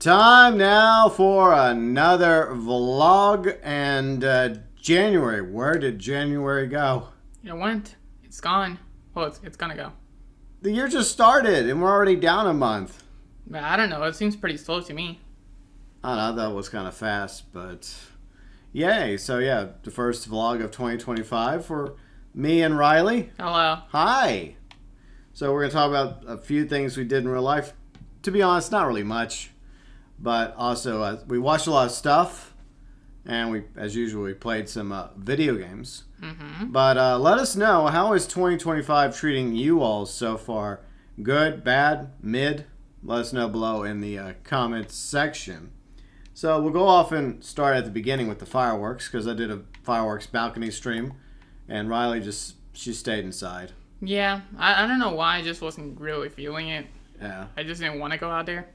Time now for another vlog. And January, where did January go? It went. It's gone. Well, it's gonna go. The year just started and we're already down a month. But I don't know. It seems pretty slow to me. I don't know, that was kind of fast, but yay. So yeah, the first vlog of 2025 for me and Riley. Hello. Hi. So we're going to talk about a few things we did in real life. To be honest, not really much. But also, we watched a lot of stuff. And we, as usual, we played some video games. Mm-hmm. But let us know, how is 2025 treating you all so far? Good, bad, mid? Let us know below in the comments section. So we'll go off and start at the beginning with the fireworks, because I did a fireworks balcony stream. And Riley she stayed inside. Yeah, I don't know why. I just wasn't really feeling it. Yeah. I just didn't want to go out there.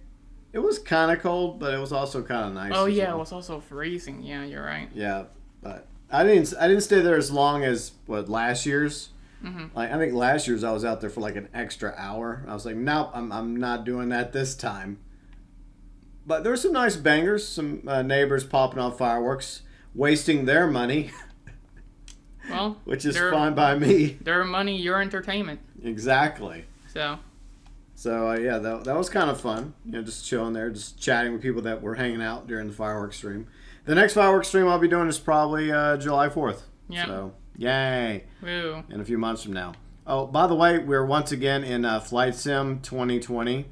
It was kind of cold, but it was also kind of nice. Oh yeah, well. It was also freezing. Yeah, you're right. Yeah, but I didn't stay there as long as last year's. Mm-hmm. Like I think last year's I was out there for like an extra hour. I was like, nope, I'm not doing that this time. But there were some nice bangers. Some neighbors popping off fireworks, wasting their money. Well, which is fine by me. Their money, your entertainment. Exactly. So yeah, that was kind of fun. You know, just chilling there, just chatting with people that were hanging out during the fireworks stream. The next fireworks stream I'll be doing is probably July 4th. Yeah. So, yay. Woo. In a few months from now. Oh, by the way, we're once again in Flight Sim 2020.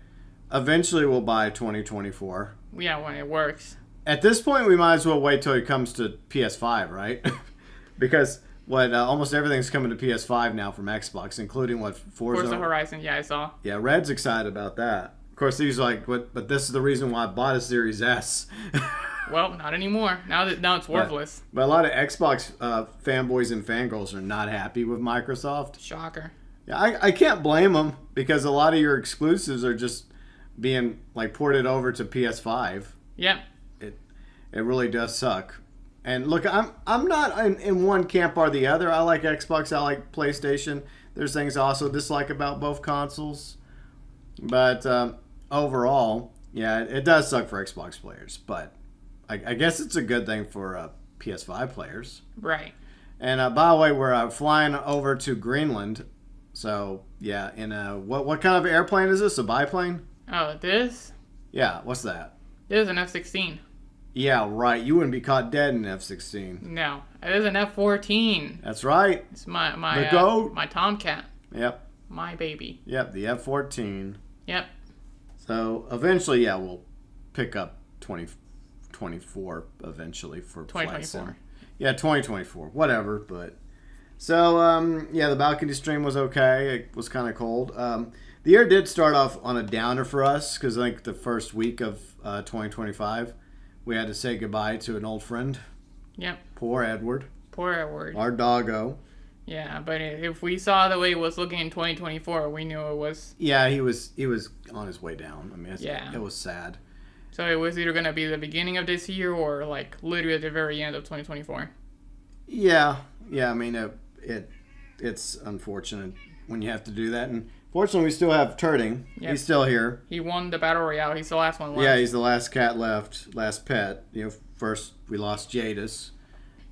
Eventually we'll buy 2024. Yeah, when it works. At this point, we might as well wait till it comes to PS5, right? Because almost everything's coming to PS5 now from Xbox, including Forza Horizon. Yeah, I saw. Yeah, Red's excited about that. Of course, he's like, but this is the reason why I bought a Series S. Well, not anymore. Now it's worthless. But a lot of Xbox fanboys and fangirls are not happy with Microsoft. Shocker. Yeah, I can't blame them, because a lot of your exclusives are just being like ported over to PS5. Yeah. It really does suck. And look, I'm not in one camp or the other. I like Xbox. I like PlayStation. There's things I also dislike about both consoles. But overall, yeah, it does suck for Xbox players. But I guess it's a good thing for PS5 players. Right. And by the way, we're flying over to Greenland. So, yeah, in what kind of airplane is this? A biplane? Oh, this? Yeah, what's that? This is an F-16. Yeah, right. You wouldn't be caught dead in an F-16. No, it is an F-14. That's right. It's my the goat. My Tomcat. Yep. My baby. Yep, the F-14. Yep. So eventually, yeah, we'll pick up 2024 eventually for 2024. Yeah, 2024. Whatever, but so yeah, the balcony stream was okay. It was kind of cold. The year did start off on a downer for us, because I think the first week of 2025. We had to say goodbye to an old friend. Yep. Poor Edward. Poor Edward. Our doggo. Yeah, but if we saw the way it was looking in 2024, we knew it was... Yeah, he was on his way down. I mean, it was sad. So it was either going to be the beginning of this year or like literally at the very end of 2024. Yeah. I mean, it's unfortunate when you have to do that. And fortunately, we still have Turting. Yep. He's still here. He won the Battle Royale. He's the last one left. Yeah, he's the last cat left, last pet. You know, first we lost Jadis.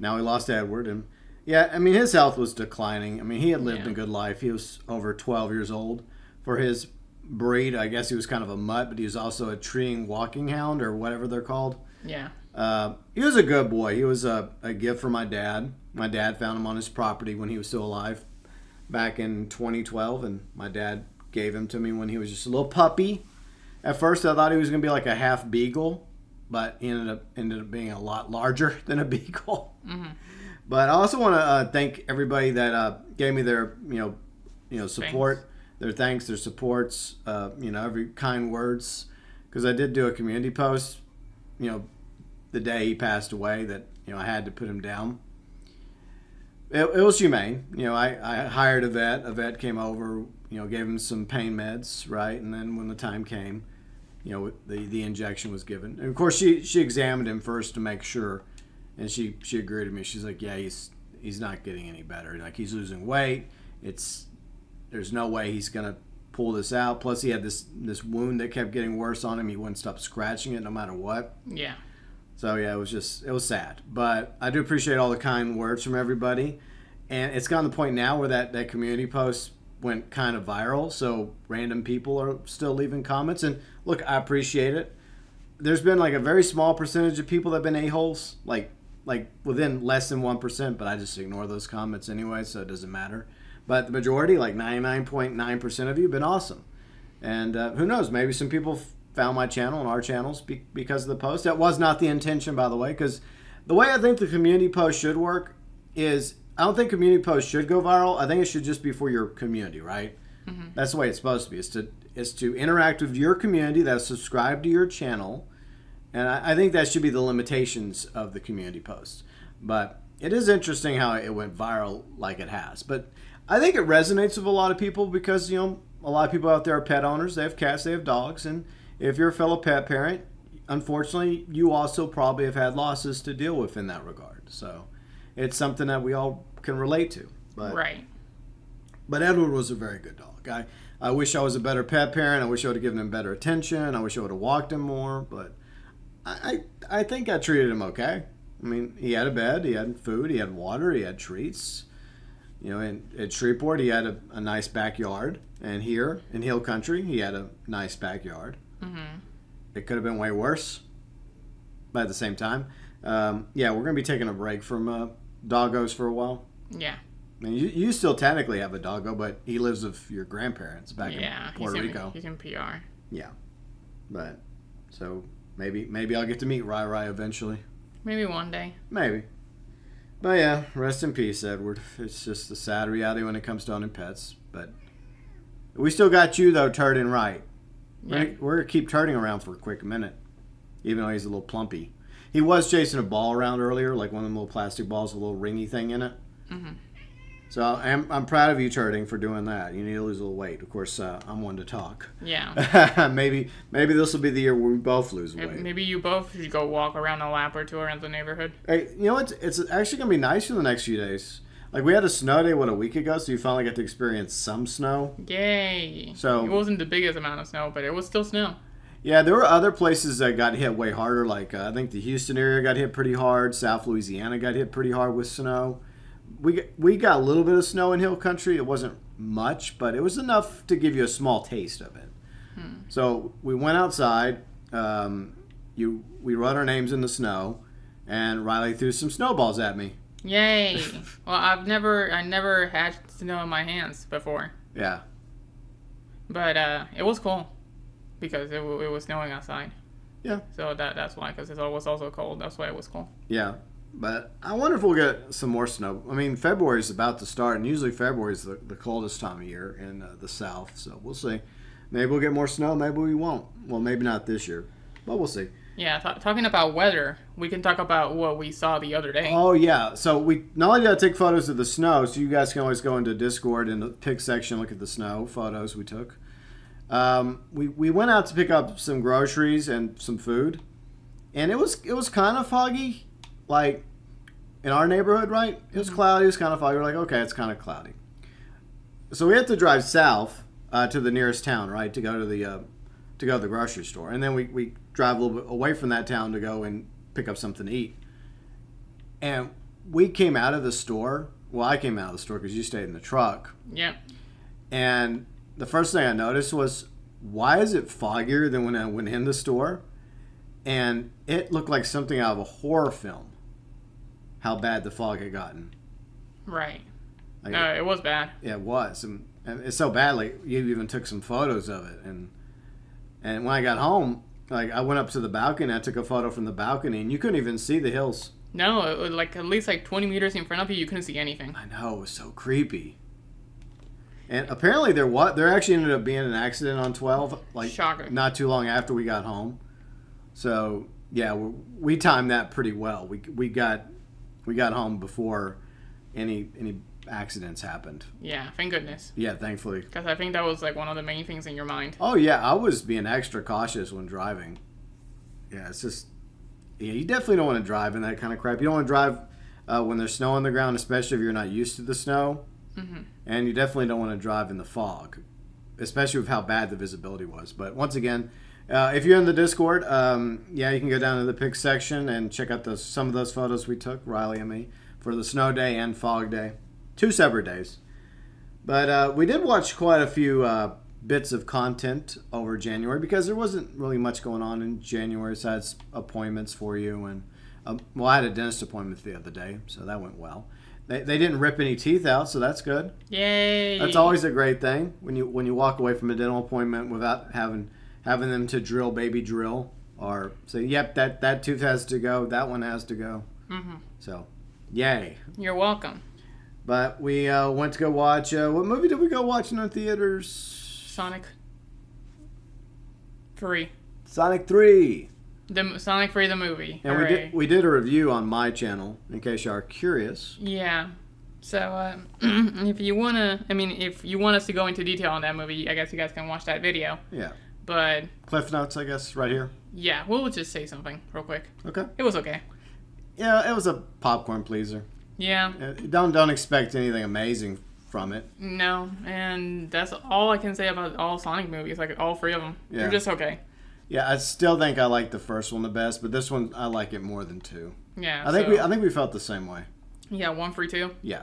Now we lost Edward. And yeah, I mean, his health was declining. I mean, he had lived a good life. He was over 12 years old. For his breed, I guess he was kind of a mutt, but he was also a treeing walking hound, or whatever they're called. Yeah. He was a good boy. He was a gift from my dad. My dad found him on his property when he was still alive back in 2012, and my dad gave him to me when he was just a little puppy. At first, I thought he was going to be like a half beagle, but he ended up being a lot larger than a beagle. Mm-hmm. But I also want to thank everybody that gave me their support, Thanks. their thanks, their supports, every kind words, because I did do a community post, the day he passed away, that I had to put him down. It was humane. I hired a vet. A vet came over, gave him some pain meds, right? And then when the time came, the injection was given. And of course, she examined him first to make sure, and she agreed with me. She's like, yeah, he's not getting any better. Like, he's losing weight. There's no way he's gonna pull this out. Plus, he had this wound that kept getting worse on him. He wouldn't stop scratching it no matter what. Yeah. So, yeah, it was sad. But I do appreciate all the kind words from everybody. And it's gotten to the point now where that community post went kind of viral. So, random people are still leaving comments. And, look, I appreciate it. There's been, like, a very small percentage of people that have been a-holes. Like within less than 1%. But I just ignore those comments anyway, so it doesn't matter. But the majority, like 99.9% of you, have been awesome. And who knows, maybe some people found my channel and our channels because of the post. That was not the intention, by the way, because the way I think the community post should work is I don't think community posts should go viral. I think it should just be for your community, right? Mm-hmm. That's the way it's supposed to be. It's to interact with your community that's subscribed to your channel. And I think that should be the limitations of the community posts. But it is interesting how it went viral like it has. But I think it resonates with a lot of people because, a lot of people out there are pet owners. They have cats, they have dogs. And if you're a fellow pet parent, unfortunately, you also probably have had losses to deal with in that regard. So it's something that we all can relate to. But, right. But Edward was a very good dog. I wish I was a better pet parent. I wish I would have given him better attention. I wish I would have walked him more. But I think I treated him okay. I mean, he had a bed, he had food, he had water, he had treats. At Shreveport, he had a nice backyard. And here in Hill Country, he had a nice backyard. Mm-hmm. It could have been way worse. But at the same time, we're going to be taking a break from doggos for a while. Yeah. I mean, you still technically have a doggo, but he lives with your grandparents back in Puerto Rico. He's in PR. Yeah. But, so maybe I'll get to meet Rai Rai eventually. Maybe one day. Maybe. But yeah, rest in peace, Edward. It's just a sad reality when it comes to owning pets. But we still got you, though, turning right. Yeah. We're going to keep turning around for a quick minute, even though he's a little plumpy. He was chasing a ball around earlier, like one of them little plastic balls with a little ringy thing in it. Mm-hmm. So I'm proud of you, Turting, for doing that. You need to lose a little weight. Of course, I'm one to talk. Yeah. maybe this will be the year where we both lose weight. Maybe you both should go walk around a lap or two around the neighborhood. Hey, it's actually going to be nice for the next few days. Like, we had a snow day, a week ago, so you finally got to experience some snow. Yay. So it wasn't the biggest amount of snow, but it was still snow. Yeah, there were other places that got hit way harder. Like, I think the Houston area got hit pretty hard. South Louisiana got hit pretty hard with snow. We got a little bit of snow in Hill Country. It wasn't much, but it was enough to give you a small taste of it. So we went outside. We wrote our names in the snow, and Riley threw some snowballs at me. Yay! Well, I never had snow in my hands before. Yeah. But it was cool because it was snowing outside. Yeah. So that's why, because it was also cold. That's why it was cool. Yeah. But I wonder if we'll get some more snow. I mean, February's about to start, and usually February's the coldest time of year in the South. So we'll see. Maybe we'll get more snow. Maybe we won't. Well, maybe not this year, but we'll see. Yeah, talking about weather, we can talk about what we saw the other day. Oh, yeah. So we not only got to take photos of the snow, so you guys can always go into Discord in the pic section, look at the snow photos we took. We went out to pick up some groceries and some food, and it was kind of foggy. Like, in our neighborhood, right? It was cloudy. It was kind of foggy. We're like, okay, it's kind of cloudy. So we had to drive south to the nearest town, right, to go to the grocery store. And then we drive a little bit away from that town to go and pick up something to eat. And we came out of the store. Well, I came out of the store because you stayed in the truck. Yeah. And the first thing I noticed was, why is it foggier than when I went in the store? And it looked like something out of a horror film. How bad the fog had gotten. Right. No, it was bad. Yeah, it was. And it's so bad, like, you even took some photos of it. And when I got home, like, I went up to the balcony, I took a photo from the balcony, and you couldn't even see the hills. No, it was like at least like 20 meters in front of you couldn't see anything. I know, it was so creepy. And apparently there actually ended up being an accident on 12, like, Shocker. Not too long after we got home. So, yeah, we timed that pretty well. We got home before any accidents happened. Yeah, thank goodness. Yeah, thankfully. Because I think that was like one of the main things in your mind. Oh, yeah, I was being extra cautious when driving. Yeah, it's just, yeah, you definitely don't want to drive in that kind of crap. You don't want to drive when there's snow on the ground, especially if you're not used to the snow. Mm-hmm. And you definitely don't want to drive in the fog. especially with how bad the visibility was. But once again, if you're in the Discord, you can go down to the pics section and check out some of those photos we took, Riley and me, for the snow day and fog day. 2 separate days. But we did watch quite a few bits of content over January because there wasn't really much going on in January besides appointments for you. And I had a dentist appointment the other day, so that went well. They didn't rip any teeth out, so that's good. Yay! That's always a great thing when you walk away from a dental appointment without having them to baby drill or say, yep, that tooth has to go, that one has to go. Mm-hmm. So, yay! You're welcome. But we went to go watch. What movie did we go watch in the theaters? Sonic 3. Sonic 3. Sonic 3 the movie. And we did a review on my channel, in case you are curious. Yeah. So, if you want us to go into detail on that movie, I guess you guys can watch that video. Yeah. But Cliff Notes, I guess, right here. Yeah, we'll just say something real quick. Okay. It was okay. Yeah, it was a popcorn pleaser. Yeah. Don't expect anything amazing from it. No, and that's all I can say about all Sonic movies. Like all 3 of them, they're just okay. Yeah, I still think I like the first one the best, but this one I like it more than 2. Yeah. I think we felt the same way. Yeah, 1 for 2. Yeah.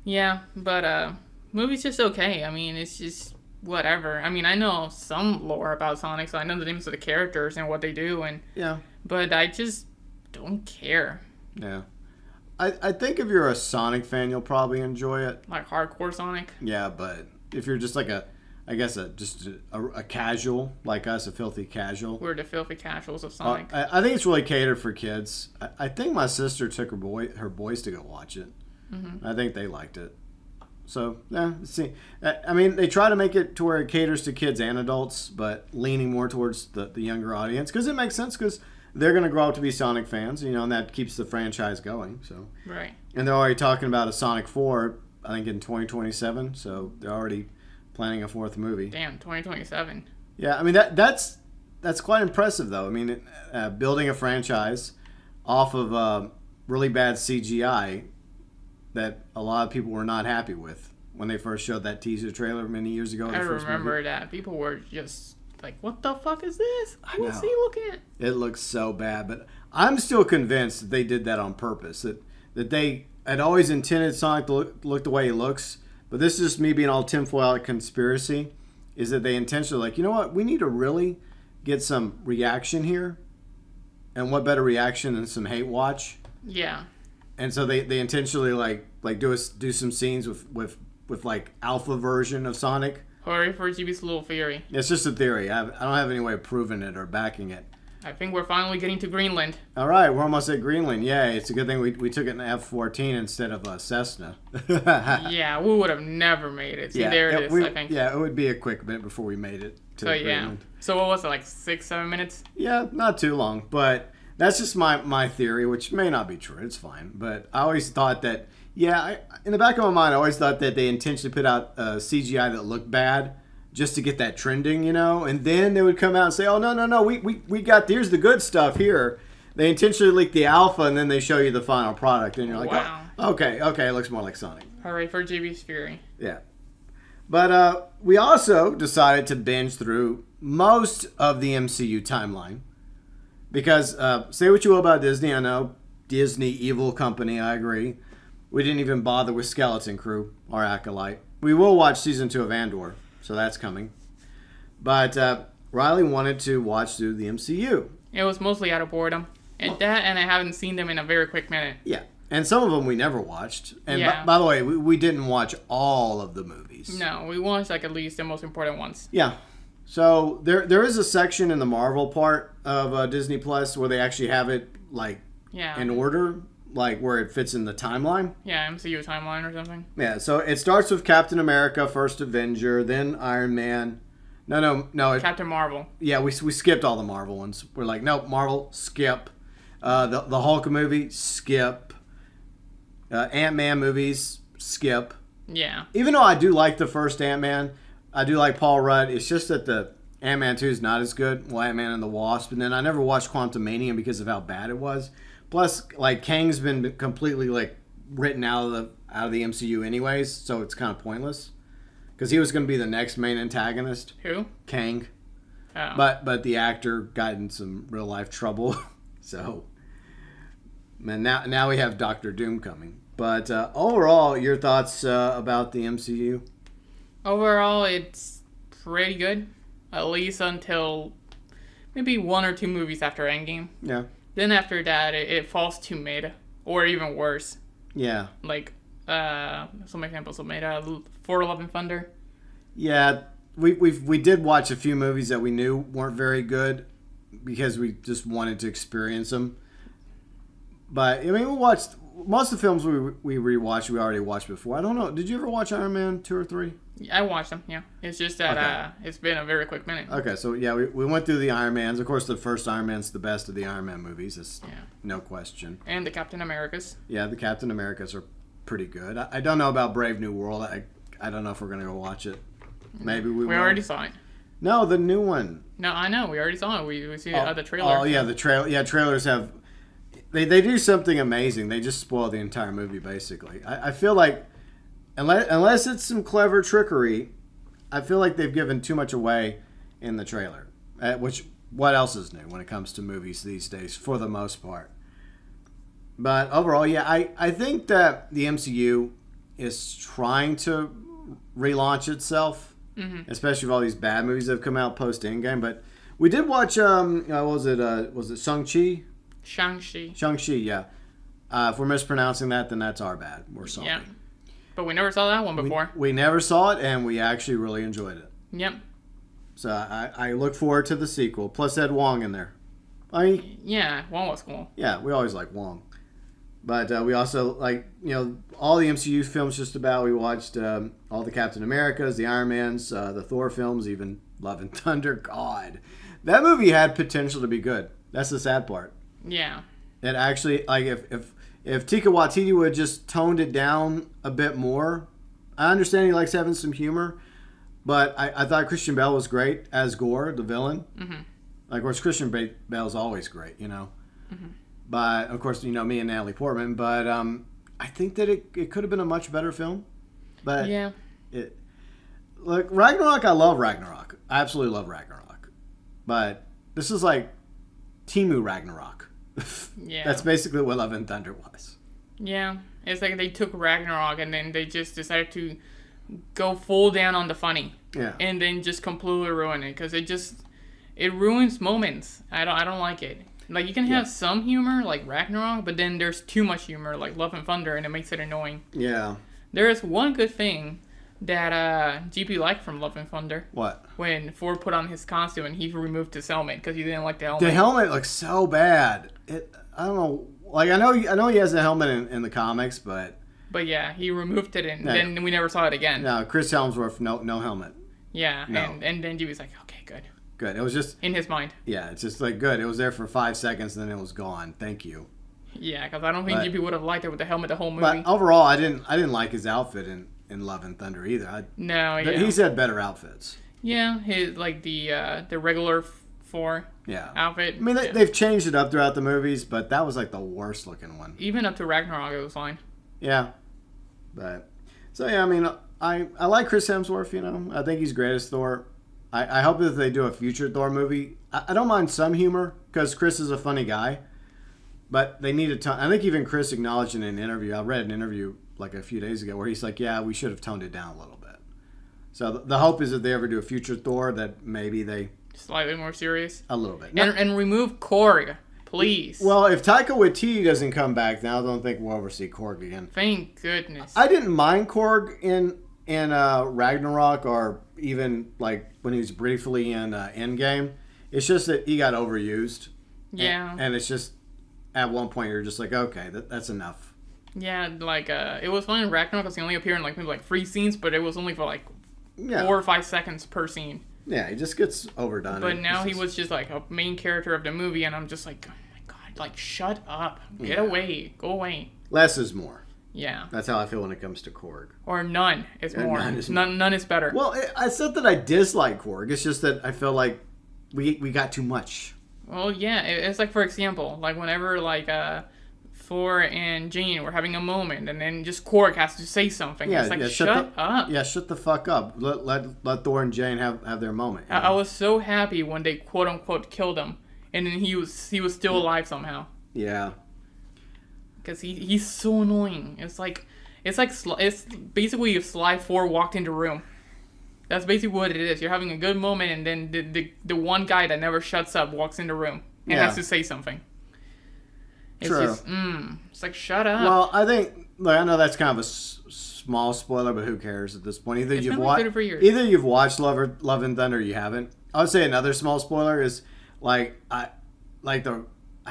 Yeah, but movie's just okay. I mean, it's just whatever. I mean, I know some lore about Sonic, so I know the names of the characters and what they do, and but I just don't care. Yeah. I think if you're a Sonic fan, you'll probably enjoy it. Like hardcore Sonic? Yeah, but if you're just like a casual, like us, a filthy casual. We're the filthy casuals of Sonic. I think it's really catered for kids. I think my sister took her boys to go watch it. Mm-hmm. I think they liked it. So, yeah, see. I mean, they try to make it to where it caters to kids and adults, but leaning more towards the younger audience. Because it makes sense, because they're going to grow up to be Sonic fans, and that keeps the franchise going. So right. And they're already talking about a Sonic 4, I think, in 2027. So they're already planning a 4th movie. Damn, 2027. Yeah, I mean, that's quite impressive, though. I mean, building a franchise off of really bad CGI that a lot of people were not happy with when they first showed that teaser trailer many years ago. I remember that. People were just like, what the fuck is this? What's he looking at? It looks so bad, but I'm still convinced that they did that on purpose. That they had always intended Sonic to look the way he looks, but this is just me being all tinfoil conspiracy, is that they intentionally like, you know what, we need to really get some reaction here, and what better reaction than some hate watch? Yeah. And so they intentionally like do some scenes with like alpha version of Sonic. Hurry for GB's little theory. It's just a theory. I don't have any way of proving it or backing it. I think we're finally getting to Greenland. All right, we're almost at Greenland. Yay. It's a good thing we took it in F-14 instead of a Cessna. Yeah, we would have never made it. See, there it is, I think. Yeah, it would be a quick bit before we made it to Greenland. Yeah. So what was it, like 6-7 minutes? Yeah, not too long. But that's just my theory, which may not be true. It's fine. But I always thought that, in the back of my mind, I always thought that they intentionally put out CGI that looked bad just to get that trending, and then they would come out and say, oh, no, we got, here's the good stuff here. They intentionally leak the alpha, and then they show you the final product, and you're like, wow. Oh, okay, it looks more like Sonic. Hooray for GB's Fury. Yeah. But we also decided to binge through most of the MCU timeline, because say what you will about Disney, I know, Disney, evil company, I agree. We didn't even bother with Skeleton Crew, our acolyte. We will watch Season 2 of Andor. So that's coming. But Riley wanted to watch through the MCU. It was mostly out of boredom. And I haven't seen them in a very quick minute. Yeah. And some of them we never watched. And by the way, we didn't watch all of the movies. No, we watched at least the most important ones. Yeah. So there is a section in the Marvel part of Disney Plus where they actually have it in order. Like where it fits in the timeline. Yeah, MCU timeline or something. Yeah, so it starts with Captain America, First Avenger, then Iron Man. No. Captain Marvel. Yeah, we skipped all the Marvel ones. We're like, nope, Marvel, skip. The Hulk movie, skip. Ant-Man movies, skip. Yeah. Even though I do like the first Ant-Man, I do like Paul Rudd. It's just that the Ant-Man 2 is not as good. Well, Ant-Man and the Wasp. And then I never watched Quantumania because of how bad it was. Plus, Kang's been completely written out of the MCU anyways, so it's kind of pointless. because he was going to be the next main antagonist. Who? Kang. Oh. But the actor got in some real life trouble, so man, now we have Doctor Doom coming. But overall, your thoughts about the MCU? Overall, it's pretty good, at least until maybe 1 or 2 movies after Endgame. Yeah. Then after that, it falls to mid, or even worse. Yeah. Like, some examples of mid. Thor: Love and Thunder. Yeah. We did watch a few movies that we knew weren't very good because we just wanted to experience them. But I mean, we watched most of the films we rewatched. We already watched before. I don't know. Did you ever watch Iron Man 2 or 3? I watched them. Yeah, it's just that it's been a very quick minute. Okay, so yeah, we went through the Iron Mans. Of course, the first Iron Man's the best of the Iron Man movies. It's no question. And the Captain Americas. Yeah, the Captain Americas are pretty good. I don't know about Brave New World. I don't know if we're gonna go watch it. Maybe we will. Already saw it. No, the new one. No, I know. We already saw it. We see the trailer. Oh yeah, the trailer. Yeah, trailers have. They do something amazing. They just spoil the entire movie basically. I feel like unless it's some clever trickery, I feel like they've given too much away in the trailer. Which what else is new when it comes to movies these days for the most part. But overall, yeah, I think that the MCU is trying to relaunch itself. Mm-hmm. Especially with all these bad movies that have come out post Endgame. But we did watch what was it Shang-Chi? Shang-Chi. Shang-Chi, yeah. If we're mispronouncing that, then that's our bad. We're sorry. Yeah. But we never saw that one before. We never saw it, and we actually really enjoyed it. Yep. So I look forward to the sequel. Plus Ed Wong in there. I mean, yeah, Wong was cool. Yeah, we always like Wong. But we also like, all the MCU films just about. We watched all the Captain Americas, the Iron Mans, the Thor films, even Love and Thunder. God, that movie had potential to be good. That's the sad part. Yeah. It actually, like, if Taika Waititi would have just toned it down a bit more. I understand he likes having some humor, but I thought Christian Bale was great as Gore, the villain. Mm-hmm. Like, of course, Christian Bale's always great, Mm-hmm. But, of course, me and Natalie Portman. But I think that it could have been a much better film. But yeah. Look, Ragnarok, I love Ragnarok. I absolutely love Ragnarok. But this is like Timu Ragnarok. Yeah. That's basically what Love and Thunder was. Yeah. It's like they took Ragnarok and then they just decided to go full down on the funny. Yeah. And then just completely ruin it. Because it ruins moments. I don't like it. Like, you can have some humor, like Ragnarok, but then there's too much humor, like Love and Thunder, and it makes it annoying. Yeah. There is one good thing that GP liked from Love and Thunder. What? When Ford put on his costume and he removed his helmet because he didn't like the helmet. The helmet looks so bad. I don't know. Like, I know he has a helmet in the comics, but... But yeah, he removed it and then we never saw it again. No, Chris Hemsworth, no helmet. Yeah, no. And then GP's like, okay, good. Good. It was just... In his mind. Yeah, it's just like, good. It was there for 5 seconds and then it was gone. Thank you. Yeah, because I don't think GP would have liked it with the helmet the whole movie. But overall, I didn't like his outfit in Love and Thunder either. He's had better outfits. Yeah, his the regular outfit. I mean, they've changed it up throughout the movies, but that was like the worst looking one. Even up to Ragnarok, it was fine. Yeah, but so yeah, I mean, I like Chris Hemsworth. I think he's great as Thor. I hope that they do a future Thor movie. I don't mind some humor because Chris is a funny guy, but they need a ton. I think even Chris acknowledged in an interview. I read an interview like a few days ago where he's like, "Yeah, we should have toned it down a little bit." So the hope is that they ever do a future Thor that maybe they slightly more serious a little bit and remove Korg, please. Well, if Taika Waititi doesn't come back, then I don't think we'll ever see Korg again. Thank goodness. I didn't mind Korg in Ragnarok or even like when he was briefly in Endgame. It's just that he got overused. Yeah. And it's just at one point you're just like, okay, that's enough. Yeah, like it was fun in Ragnarok because he only appeared in like 3 scenes, but it was only for like 4 or 5 seconds per scene. Yeah, he just gets overdone. But now he was just like a main character of the movie, and I'm just like, oh my god, like shut up, get away, go away. Less is more. Yeah. That's how I feel when it comes to Korg. Or none is more. None is better. Well, it's not that I dislike Korg. It's just that I feel like we got too much. Well, yeah. It's like, for example, like whenever like Thor and Jane were having a moment, and then just Korg has to say something. Yeah, it's like, yeah, shut up. Yeah, shut the fuck up. Let Thor and Jane have their moment. I was so happy when they quote unquote killed him, and then he was still alive somehow. Yeah. Because he's so annoying. It's basically if Sly 4 walked into the room. That's basically what it is. You're having a good moment, and then the one guy that never shuts up walks in the room and has to say something. It's True. just, it's like, shut up. Well, I think, I know that's kind of a small spoiler, but who cares at this point? Either you've watched Love and Thunder, or you haven't. I would say another small spoiler is I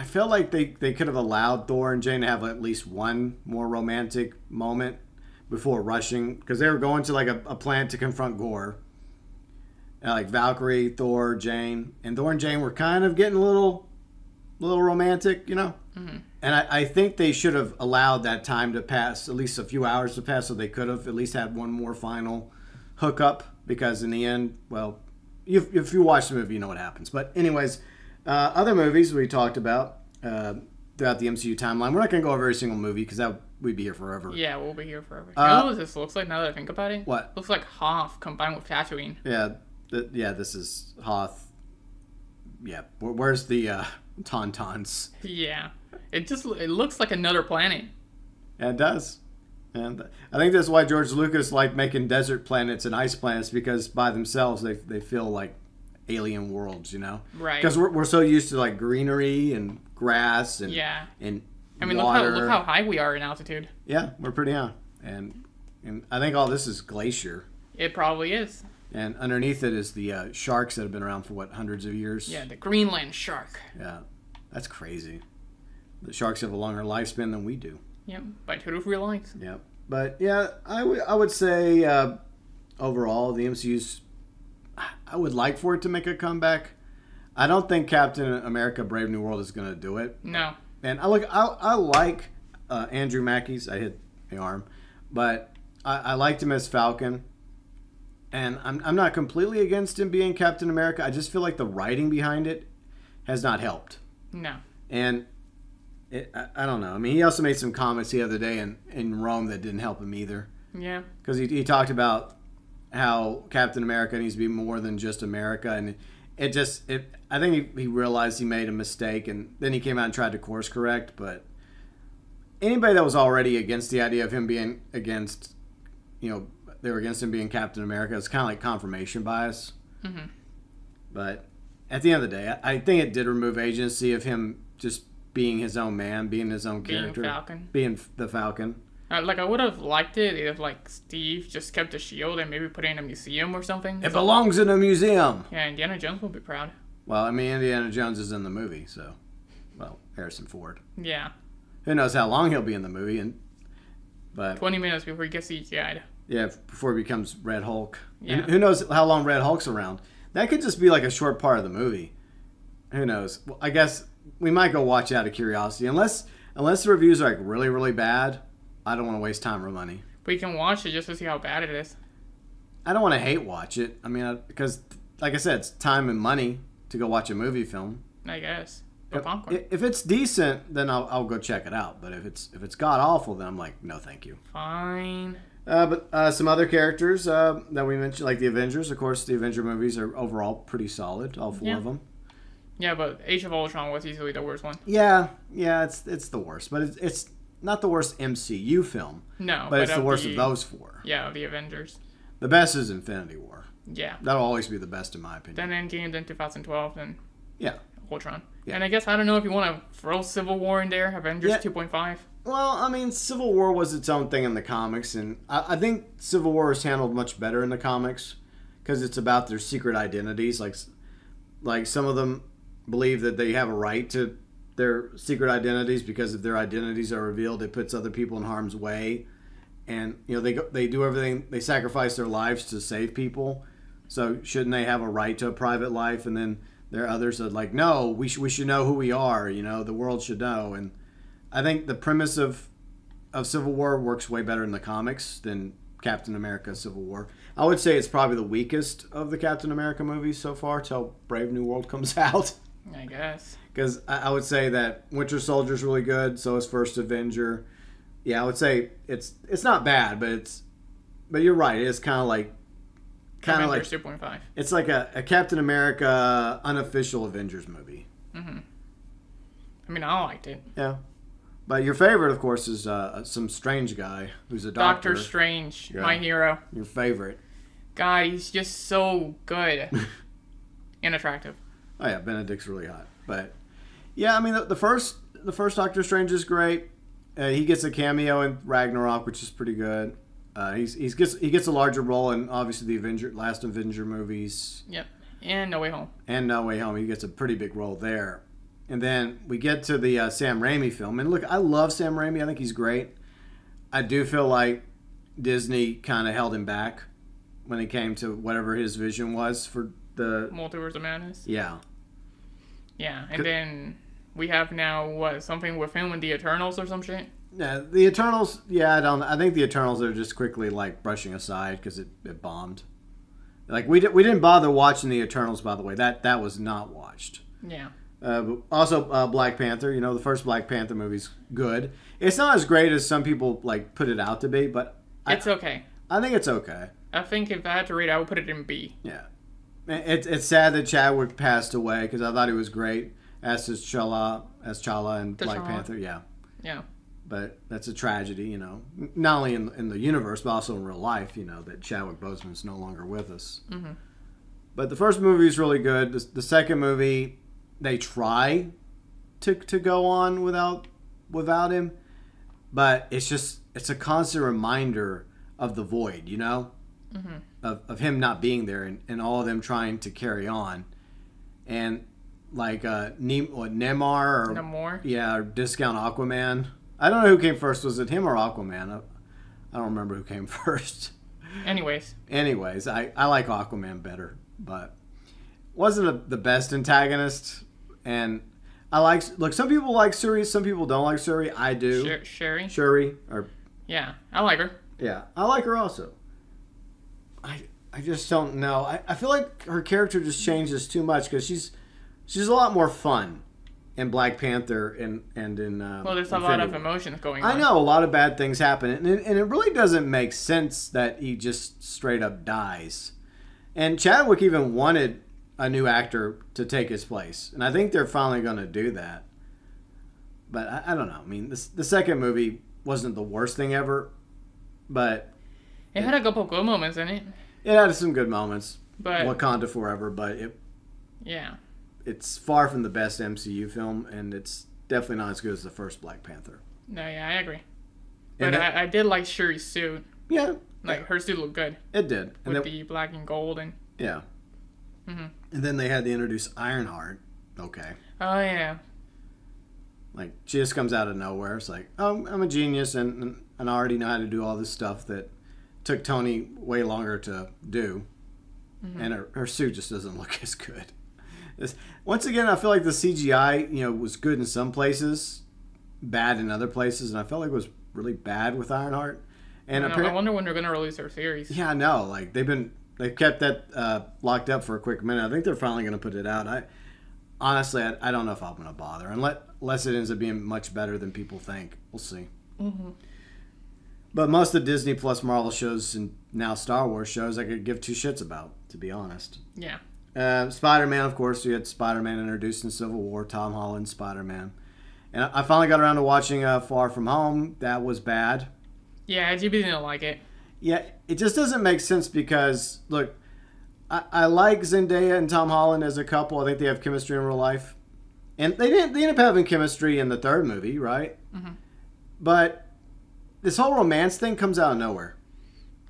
feel like they could have allowed Thor and Jane to have at least one more romantic moment before rushing, because they were going to a planet to confront Gore. Valkyrie, Thor, Jane, and Thor and Jane were kind of getting a little romantic, Mm-hmm. And I think they should have allowed that time to pass, at least a few hours to pass, so they could have at least had one more final hookup, because in the end, well, if you watch the movie, you know what happens. But anyways, other movies we talked about throughout the MCU timeline. We're not going to go over every single movie, because we'd be here forever. Yeah, we'll be here forever. You know what this looks like now that I think about it? What? It looks like Hoth combined with Tatooine. Yeah, this is Hoth. Yeah, where's the Tauntauns? Yeah, it looks like another planet. Yeah, it does. And I think that's why George Lucas liked making desert planets and ice planets, because by themselves they feel like alien worlds, Right. Because we're so used to greenery and grass and and water. Look how high we are in altitude. Yeah, we're pretty high, and I think all this is glacier. It probably is. And underneath it is the sharks that have been around for hundreds of years. Yeah, the Greenland shark. Yeah, that's crazy. The sharks have a longer lifespan than we do. Yep, by 2 to 3 lives. Yep. But yeah, I would say overall the MCU's, I would like for it to make a comeback. I don't think Captain America: Brave New World is going to do it. No. And I like Andrew Mackie's. I hit the arm, but I liked him as Falcon. And I'm not completely against him being Captain America. I just feel like the writing behind it has not helped. No. And I don't know. I mean, he also made some comments the other day in Rome that didn't help him either. Yeah. Because he talked about how Captain America needs to be more than just America. And I think he realized he made a mistake. And then he came out and tried to course correct. But anybody that was already against the idea of him being against, they were against him being Captain America. It's kind of like confirmation bias. Mm-hmm. But at the end of the day, I think it did remove agency of him just being his own man, being his own character. Being the Falcon. I would have liked it if, Steve just kept the shield and maybe put it in a museum or something. It belongs in a museum. Yeah, Indiana Jones will be proud. Well, I mean, Indiana Jones is in the movie, so... Well, Harrison Ford. Yeah. Who knows how long he'll be in the movie, but 20 minutes before he gets CGI'd. Yeah, before he becomes Red Hulk. Yeah. And who knows how long Red Hulk's around. That could just be a short part of the movie. Who knows? Well, I guess we might go watch it out of curiosity. Unless the reviews are really, really bad, I don't want to waste time or money. But you can watch it just to see how bad it is. I don't want to hate watch it. I mean, because, like I said, it's time and money to go watch a movie film. I guess. But popcorn. If it's decent, then I'll go check it out. But if it's god awful, then I'm like, no, thank you. Fine. But some other characters that we mentioned, like the Avengers. Of course, the Avenger movies are overall pretty solid, all 4 of them. Yeah, but Age of Ultron was easily the worst one. Yeah, it's the worst. But it's not the worst MCU film. No, but it's the worst of those 4. Yeah, of the Avengers. The best is Infinity War. Yeah. That'll always be the best in my opinion. Then Endgame, then 2012, then Ultron. Yeah. And I guess, I don't know if you want to throw Civil War in there, Avengers 2.5. Well, I mean, Civil War was its own thing in the comics, and I think Civil War is handled much better in the comics because it's about their secret identities. Like some of them believe that they have a right to their secret identities because if their identities are revealed, it puts other people in harm's way, and they do everything. They sacrifice their lives to save people. So shouldn't they have a right to a private life? And then there are others that are like, no, we should know who we are. The world should know. And I think the premise of Civil War works way better in the comics than Captain America Civil War. I would say it's probably the weakest of the Captain America movies so far till Brave New World comes out. I guess. Because I would say that Winter Soldier's really good. So is First Avenger. Yeah, I would say it's not bad, but you're right. It is kind of like 2.5. It's like a Captain America unofficial Avengers movie. Mm-hmm. I mean, I liked it. Yeah. But your favorite, of course, is some strange guy who's a doctor. Doctor Strange, my hero. Your favorite. God, he's just so good and attractive. Oh yeah, Benedict's really hot. But yeah, I mean the first Doctor Strange is great. He gets a cameo in Ragnarok, which is pretty good. He gets a larger role in obviously the last Avenger movies. Yep, and No Way Home. He gets a pretty big role there. And then we get to the Sam Raimi film. And look, I love Sam Raimi. I think he's great. I do feel like Disney kind of held him back when it came to whatever his vision was for the... Multiverse of Madness? Yeah. Yeah, and then we have now, something with him and the Eternals or some shit? Yeah, the Eternals, I think the Eternals are just quickly, like, brushing aside because it bombed. Like, we didn't bother watching the Eternals, by the way. That was not watched. Yeah. Also, Black Panther. You know, the first Black Panther movie's good. It's not as great as some people like put it out to be, but it's okay. I think it's okay. I think if I had to rate, I would put it in B. Yeah, it's sad that Chadwick passed away because I thought he was great as T'Challa in Black Panther. Yeah. Yeah. But that's a tragedy, you know. Not only in the universe, but also in real life. You know that Chadwick Boseman's no longer with us. Mm-hmm. But the first movie is really good. The second movie, they try to go on without him, but it's a constant reminder of the void, you know, of him not being there and all of them trying to carry on, and like Namor, or Discount Aquaman. I don't know who came first. Was it him or Aquaman? I don't remember who came first. Anyways, I like Aquaman better, but wasn't the best antagonist. And some people like Shuri, some people don't like Shuri. I do. Shuri? Yeah, I like her. Yeah, I like her also. I just don't know. I feel like her character just changes too much because she's a lot more fun in Black Panther and in well, there's a lot of emotions going on. I know a lot of bad things happen, and it really doesn't make sense that he just straight up dies. And Chadwick even wanted a new actor to take his place, and I think they're finally going to do that. But I don't know. I mean, the second movie wasn't the worst thing ever, but it had a couple good moments in it. It had some good moments. But Wakanda Forever, but it's far from the best MCU film, and it's definitely not as good as the first Black Panther. No, yeah, I agree. But I did like Shuri's suit. Yeah. Like, her suit looked good. It did. With the black and gold. And yeah. Mm-hmm. And then they had to introduce Ironheart. Okay. Oh, yeah. Like, she just comes out of nowhere. It's like, oh, I'm a genius, and I already know how to do all this stuff that took Tony way longer to do. Mm-hmm. And her suit just doesn't look as good. Once again, I feel like the CGI, was good in some places, bad in other places, and I felt like it was really bad with Ironheart. And I wonder when they're going to release their series. Yeah, I know. Like they've kept that locked up for a quick minute. I think they're finally going to put it out. Honestly, I don't know if I'm going to bother unless it ends up being much better than people think. We'll see. Mm-hmm. But most of the Disney Plus Marvel shows and now Star Wars shows, I could give two shits about, to be honest. Yeah. Spider-Man, of course. We had Spider-Man introduced in Civil War. Tom Holland, Spider-Man. And I finally got around to watching Far From Home. That was bad. Yeah, GB didn't like it. Yeah, it just doesn't make sense because, look, I like Zendaya and Tom Holland as a couple. I think they have chemistry in real life. And they end up having chemistry in the third movie, right? Mm-hmm. But this whole romance thing comes out of nowhere.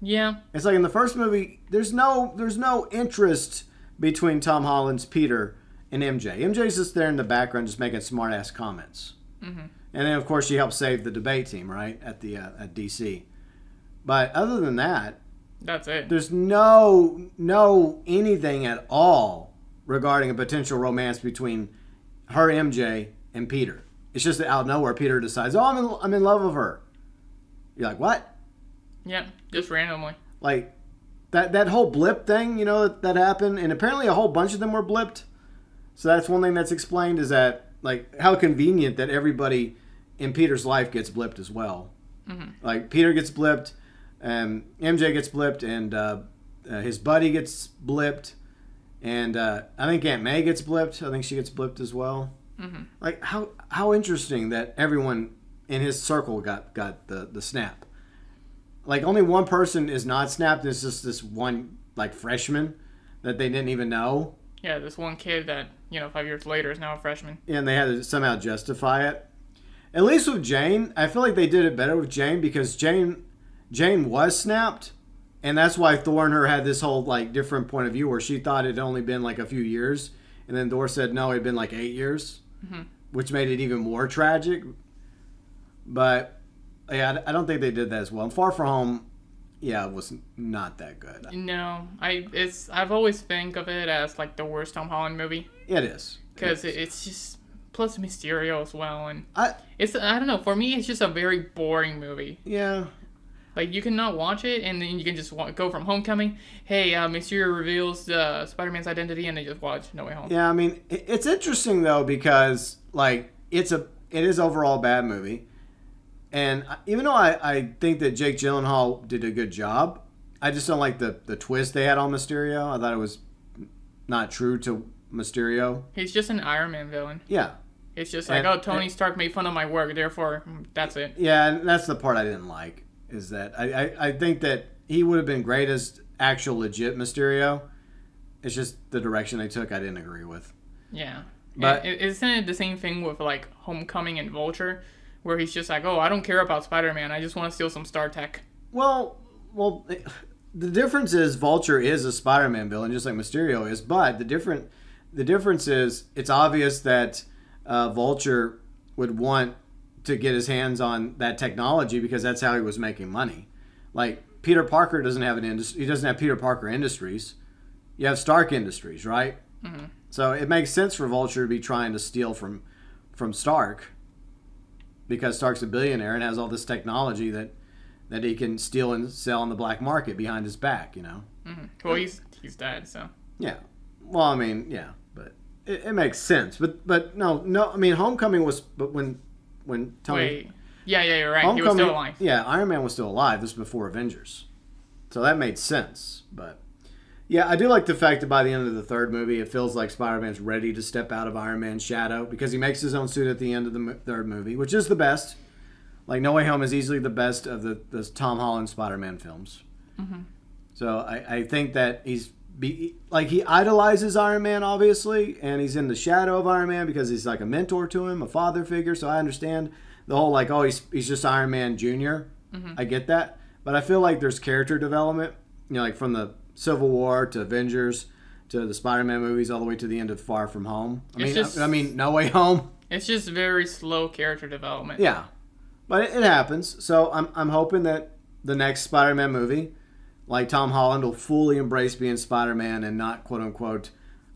Yeah. It's like in the first movie, there's no interest between Tom Holland's Peter and MJ. MJ's just there in the background just making smart-ass comments. Mm-hmm. And then, of course, she helps save the debate team, right, at DC. But other than that, that's it. There's no anything at all regarding a potential romance between her, MJ, and Peter. It's just that out of nowhere, Peter decides, oh, I'm in love with her. You're like, what? Yeah, just randomly. Like, that whole blip thing, that happened, and apparently a whole bunch of them were blipped. So that's one thing that's explained, is that, like, how convenient that everybody in Peter's life gets blipped as well. Mm-hmm. Like, Peter gets blipped, and MJ gets blipped, and his buddy gets blipped, and I think Aunt May gets blipped. I think she gets blipped as well. Mm-hmm. Like, how interesting that everyone in his circle got the snap. Like, only one person is not snapped. It's just this one, like, freshman that they didn't even know. Yeah, this one kid that, 5 years later is now a freshman. Yeah, and they had to somehow justify it. At least with Jane, I feel like they did it better with Jane, because Jane was snapped, and that's why Thor and her had this whole, like, different point of view where she thought it had only been, like, a few years, and then Thor said no, it had been, like, 8 years, which made it even more tragic. But, yeah, I don't think they did that as well. And Far From Home, yeah, it was not that good. No, I've always think of it as, like, the worst Tom Holland movie. It is. Because it's just... Plus Mysterio as well, and I don't know. For me, it's just a very boring movie. Yeah, like you cannot watch it, and then you can just go from Homecoming. Hey, Mysterio reveals Spider-Man's identity, and they just watch No Way Home. Yeah, I mean, it's interesting though, because like it is overall a bad movie, and even though I think that Jake Gyllenhaal did a good job, I just don't like the twist they had on Mysterio. I thought it was not true to Mysterio. He's just an Iron Man villain. Yeah. It's just like, Tony Stark made fun of my work, therefore, that's it. Yeah, and that's the part I didn't like, is that I think that he would have been great as actual legit Mysterio. It's just the direction they took I didn't agree with. Yeah. But isn't it the same thing with, like, Homecoming and Vulture, where he's just like, I don't care about Spider-Man, I just want to steal some Star Tech. Well, the difference is Vulture is a Spider-Man villain, just like Mysterio is, but the difference is it's obvious that Vulture would want to get his hands on that technology because that's how he was making money. Like, Peter Parker doesn't have an industry. He doesn't have Peter Parker Industries. You have Stark Industries, right? Mm-hmm. So it makes sense for Vulture to be trying to steal from Stark, because Stark's a billionaire and has all this technology that he can steal and sell on the black market behind his back, Mm-hmm. Well, he's dead, so. Yeah. Well, I mean, yeah. It makes sense, but no. I mean, Homecoming was, but when Tony. Wait. Yeah, you're right. He was still alive. Yeah, Iron Man was still alive. This was before Avengers, so that made sense. But yeah, I do like the fact that by the end of the third movie, it feels like Spider-Man's ready to step out of Iron Man's shadow, because he makes his own suit at the end of the third movie, which is the best. Like, No Way Home is easily the best of the Tom Holland Spider-Man films. Mm-hmm. So I think that he idolizes Iron Man, obviously, and he's in the shadow of Iron Man because he's like a mentor to him, a father figure. So I understand the whole, like, he's just Iron Man Jr. Mm-hmm. I get that. But I feel like there's character development, like from the Civil War to Avengers to the Spider-Man movies all the way to the end of Far From Home. I mean, No Way Home. It's just very slow character development. Yeah. But it happens. So I'm hoping that the next Spider-Man movie, like Tom Holland, will fully embrace being Spider-Man and not, quote-unquote,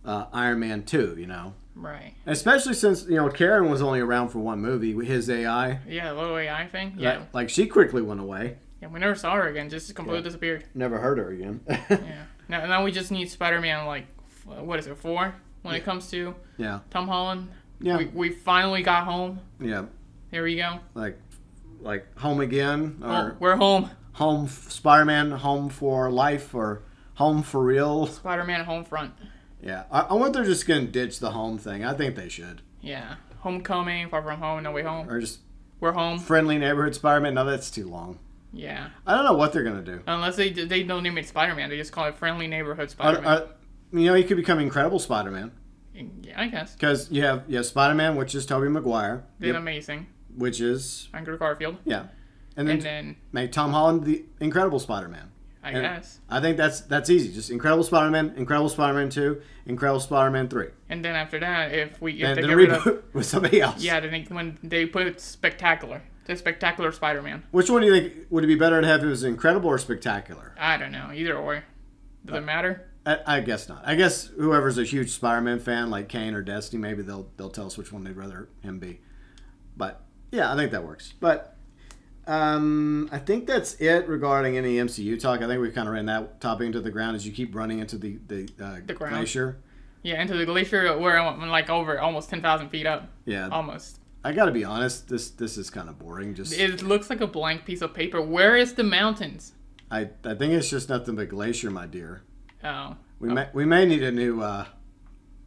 Iron Man 2, Right. Especially since, Karen was only around for one movie with his AI. Yeah, the little AI thing. Yeah. Like, she quickly went away. Yeah, we never saw her again. Just completely disappeared. Never heard her again. Yeah. Now we just need Spider-Man, like, what is it, 4? When it comes to Tom Holland. Yeah. We finally got home. Yeah. There we go. Like Home Again? Or we're home. Home Spider-Man, Home for Life, or Home for Real. Spider-Man Home Front. Yeah. I wonder if they're just going to ditch the home thing. I think they should. Yeah. Homecoming, Far From Home, No Way Home. Or just... We're home. Friendly Neighborhood Spider-Man. No, that's too long. Yeah. I don't know what they're going to do. Unless they don't name it Spider-Man. They just call it Friendly Neighborhood Spider-Man. He could become Incredible Spider-Man. Yeah, I guess. Because you have Spider-Man, which is Tobey Maguire. Then Amazing. Which is... Andrew Garfield. Yeah. And then make Tom Holland the Incredible Spider-Man. I guess. I think that's easy. Just Incredible Spider-Man 2, Incredible Spider-Man 3. And then after that, if they get rid of... with somebody else. Yeah, when they put Spectacular. The Spectacular Spider-Man. Which one do you think would it be better to have if it was Incredible or Spectacular? I don't know. Either or. Does it matter? I guess not. I guess whoever's a huge Spider-Man fan, like Kane or Destiny, maybe they'll tell us which one they'd rather him be. But yeah, I think that works. But I think that's it regarding any MCU talk. I think we kind of ran that topic into the ground as you keep running into the glacier. Yeah, into the glacier. We're like over almost 10,000 feet up. Yeah. Almost. I gotta be honest, this is kind of boring. Just it looks like a blank piece of paper. Where is the mountains? I think it's just nothing but glacier, my dear. Oh. We may need a new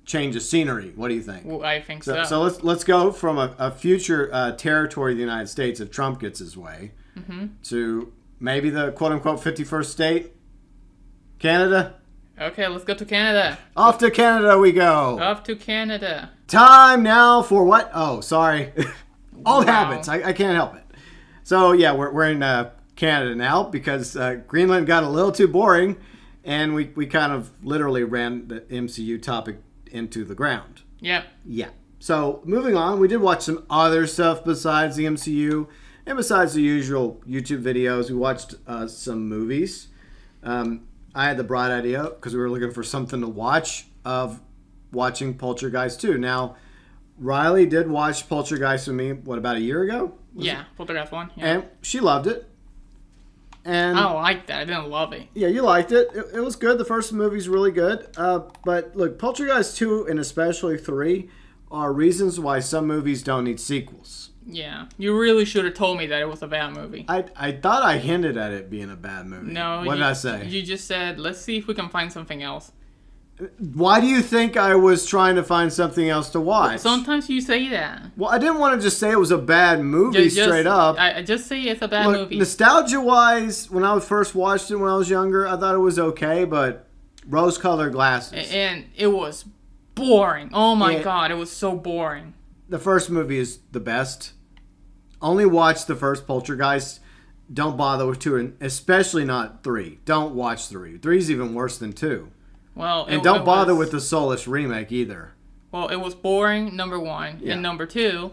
change of scenery. What do you think? Well, I think so. So let's go from a future territory of the United States if Trump gets his way to maybe the quote unquote 51st state, Canada. Okay, let's go to Canada. Off to Canada we go. Off to Canada. Time now for what? Oh, sorry. Old Wow. habits. I can't help it. So, yeah, we're in Canada now because Greenland got a little too boring, and we kind of literally ran the MCU topic into the ground. Yep. Yeah. So, moving on, we did watch some other stuff besides the MCU, and besides the usual YouTube videos, we watched some movies. I had the bright idea, because we were looking for something to watch, of watching Poltergeist 2. Now, Riley did watch Poltergeist with me, about a year ago? Yeah, Poltergeist 1. Yeah. And she loved it. And I don't like that. I didn't love it. yeah, you liked it. It was good. The first movie's really good. But look, Poltergeist 2 and especially 3 are reasons why some movies don't need sequels. Yeah. You really should have told me that it was a bad movie. I thought I hinted at it being a bad movie. No. What did I say? You just said, let's see if we can find something else. Why do you think I was trying to find something else to watch? Sometimes you say that. Well, I didn't want to just say it was a bad movie straight up. I just say it's a bad movie. Nostalgia-wise, when I first watched it when I was younger, I thought it was okay, but rose-colored glasses. And it was boring. Oh my God, it was so boring. The first movie is the best. Only watch the first Poltergeist. Don't bother with 2, and especially not 3. Don't watch 3. 3 is even worse than 2. Well, and don't bother with the Soulless remake either. Well, it was boring, number 1. Yeah. And number 2,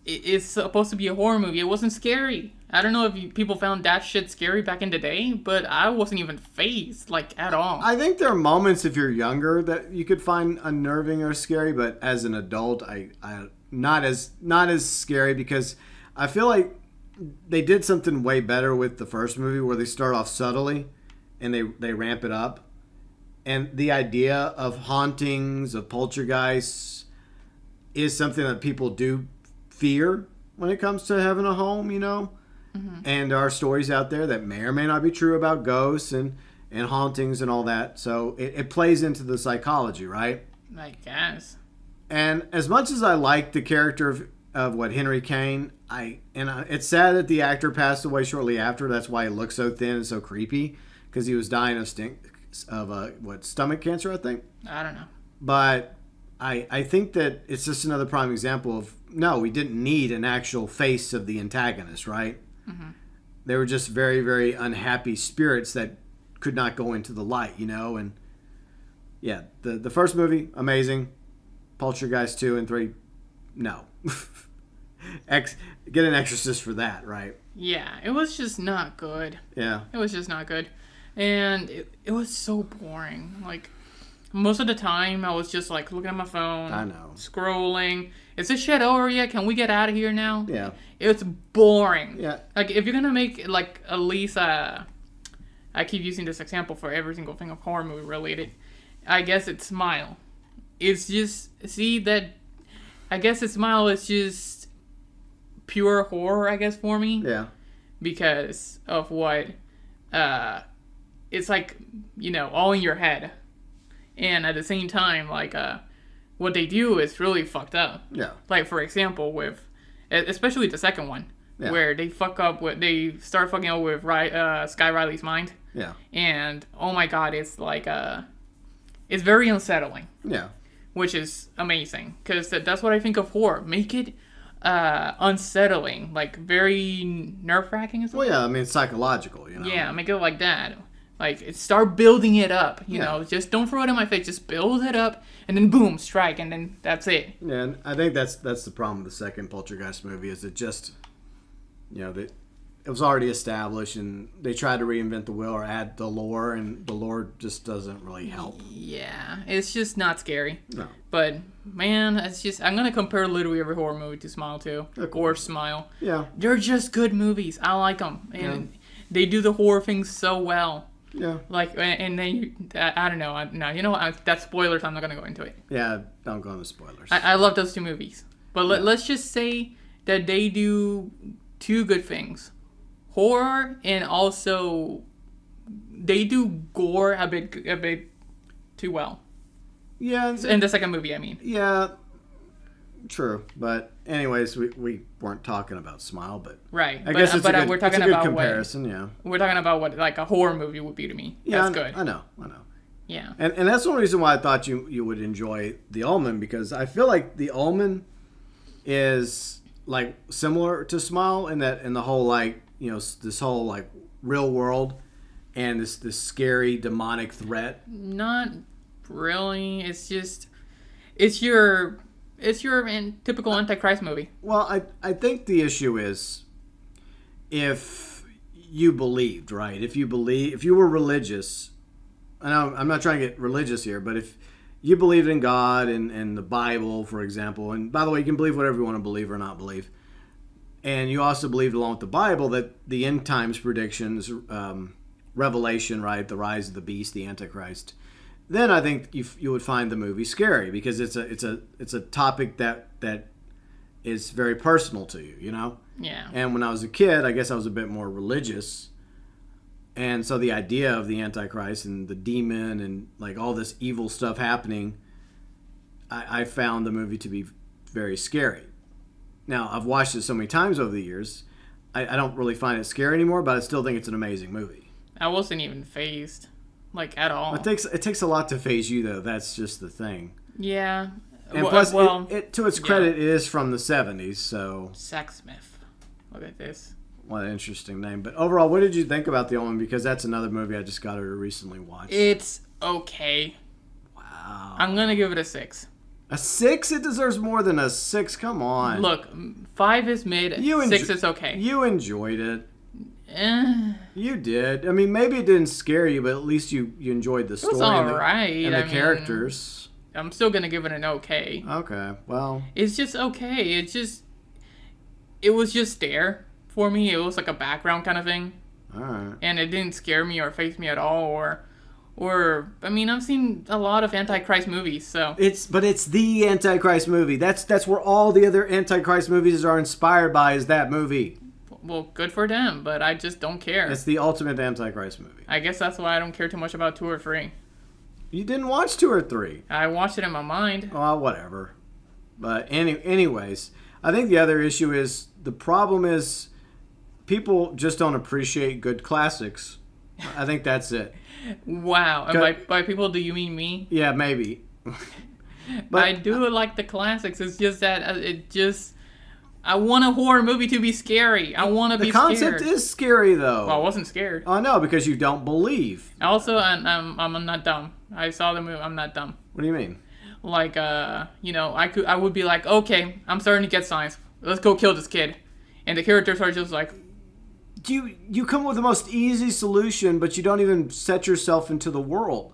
it's supposed to be a horror movie. It wasn't scary. I don't know if people found that shit scary back in the day, but I wasn't even fazed, like, at all. I think there are moments if you're younger that you could find unnerving or scary, but as an adult, I not as scary, because I feel like they did something way better with the first movie where they start off subtly and they ramp it up. And the idea of hauntings, of poltergeists, is something that people do fear when it comes to having a home, you know? Mm-hmm. And there are stories out there that may or may not be true about ghosts and hauntings and all that. So it plays into the psychology, right? I guess. And as much as I like the character of Henry Kane, it's sad that the actor passed away shortly after. That's why he looks so thin and so creepy, because he was dying of stomach cancer, I think. I don't know. But I think that it's just another prime example of, no, we didn't need an actual face of the antagonist, right? Mm-hmm. They were just very, very unhappy spirits that could not go into the light, you know? And yeah, the first movie, amazing. Poltergeist 2 and 3, no. Get an exorcist for that, right? Yeah, it was just not good. Yeah. It was just not good. And it was so boring. Like, most of the time, I was just, like, looking at my phone. I know. Scrolling. Is this shit over yet? Can we get out of here now? Yeah. It's boring. Yeah. Like, if you're going to make, like, at least, I keep using this example for every single thing of horror movie related. I guess it's Smile. It's just, I guess it's Smile is just pure horror, I guess, for me. Yeah. Because of what, it's like, you know, all in your head. And at the same time, like, what they do is really fucked up. Yeah. Like, for example, especially the second one, where they start fucking up with Sky Riley's mind. Yeah. And, oh my God, it's like, it's very unsettling. Yeah. Which is amazing. Because that's what I think of horror. Make it unsettling. Like, very nerve-wracking. Well, yeah, I mean, it's psychological, you know? Yeah, make it like that. Like, start building it up, you know? Just don't throw it in my face. Just build it up, and then boom, strike, and then that's it. Yeah, and I think that's the problem with the second Poltergeist movie, is it just, you know, it was already established, and they tried to reinvent the wheel or add the lore, and the lore just doesn't really help. Yeah, it's just not scary. No. But, man, it's just, I'm going to compare literally every horror movie to Smile 2. Or Smile. Yeah. They're just good movies. I like them. And they do the horror things so well. Yeah. Like, and then I don't know. No, you know what? That's spoilers. I'm not gonna go into it. Yeah, don't go into spoilers. I love those two movies, but let's just say that they do two good things: horror, and also they do gore a bit too well. Yeah. In the second movie, I mean. Yeah. True, but anyways, we weren't talking about Smile, but right. I guess it's a good, we're talking it's a good about comparison. Yeah, we're talking about what like a horror movie would be to me. Yeah, that's good. I know. Yeah, and that's one reason why I thought you would enjoy The Omen, because I feel like The Omen is like similar to Smile in the whole like this whole like real world and this scary demonic threat. Not really. It's just it's your typical Antichrist movie. Well, I think the issue is if you believed, right? If you were religious, and I'm not trying to get religious here, but if you believed in God and the Bible, for example, and by the way, you can believe whatever you want to believe or not believe, and you also believed along with the Bible that the end times predictions, Revelation, right, the rise of the beast, the Antichrist, then I think you would find the movie scary because it's a topic that is very personal to you, Yeah. And when I was a kid, I guess I was a bit more religious, and so the idea of the Antichrist and the demon and like all this evil stuff happening, I found the movie to be very scary. Now I've watched it so many times over the years, I don't really find it scary anymore, but I still think it's an amazing movie. I wasn't even fazed. Like, at all. It takes a lot to phase you, though. That's just the thing. Yeah. And plus, to its credit, it is from the 70s, so... Sacksmith. Look at this. What an interesting name. But overall, what did you think about The Omen? Because that's another movie I just got her to recently watch. It's okay. Wow. I'm going to give it a 6. A 6? It deserves more than a 6. Come on. Look, 5 is mid, 6 is okay. You enjoyed it. You did. I mean, maybe it didn't scare you, but at least you enjoyed the story. It was alright. And the characters. I'm still gonna give it an okay. Okay, well. It's just okay. It was just there for me. It was like a background kind of thing. Alright. And it didn't scare me or faze me at all, or I mean, I've seen a lot of Antichrist movies, so. But it's the Antichrist movie. That's where all the other Antichrist movies are inspired by, is that movie. Well, good for them, but I just don't care. It's the ultimate Antichrist movie. I guess that's why I don't care too much about 2 or 3. You didn't watch 2 or 3. I watched it in my mind. Oh, whatever. But anyways, I think the other issue is, the problem is people just don't appreciate good classics. I think that's it. Wow. And by people, do you mean me? Yeah, maybe. But I do like the classics. It's just that I want a horror movie to be scary. I want to be scared. The concept is scary, though. Well, I wasn't scared. Oh, no, because you don't believe. Also, I'm not dumb. I saw the movie. I'm not dumb. What do you mean? Like, I would be like, okay, I'm starting to get signs. Let's go kill this kid. And the characters are just like... You come up with the most easy solution, but you don't even set yourself into the world.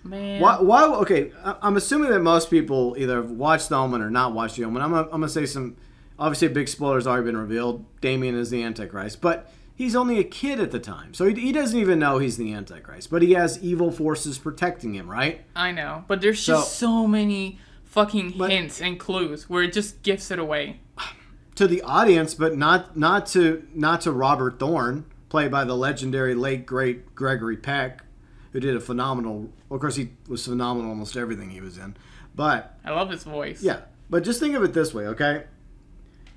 Man. Why? Okay, I'm assuming that most people either have watched The Omen or not watched The Omen. I'm gonna say some... Obviously, a big spoiler's already been revealed. Damien is the Antichrist. But he's only a kid at the time. So he doesn't even know he's the Antichrist. But he has evil forces protecting him, right? I know. But there's just so many fucking hints and clues where it just gives it away. To the audience, but not to Robert Thorne, played by the legendary late, great Gregory Peck, who did a phenomenal... Well, of course, he was phenomenal in almost everything he was in. But... I love his voice. Yeah. But just think of it this way, okay?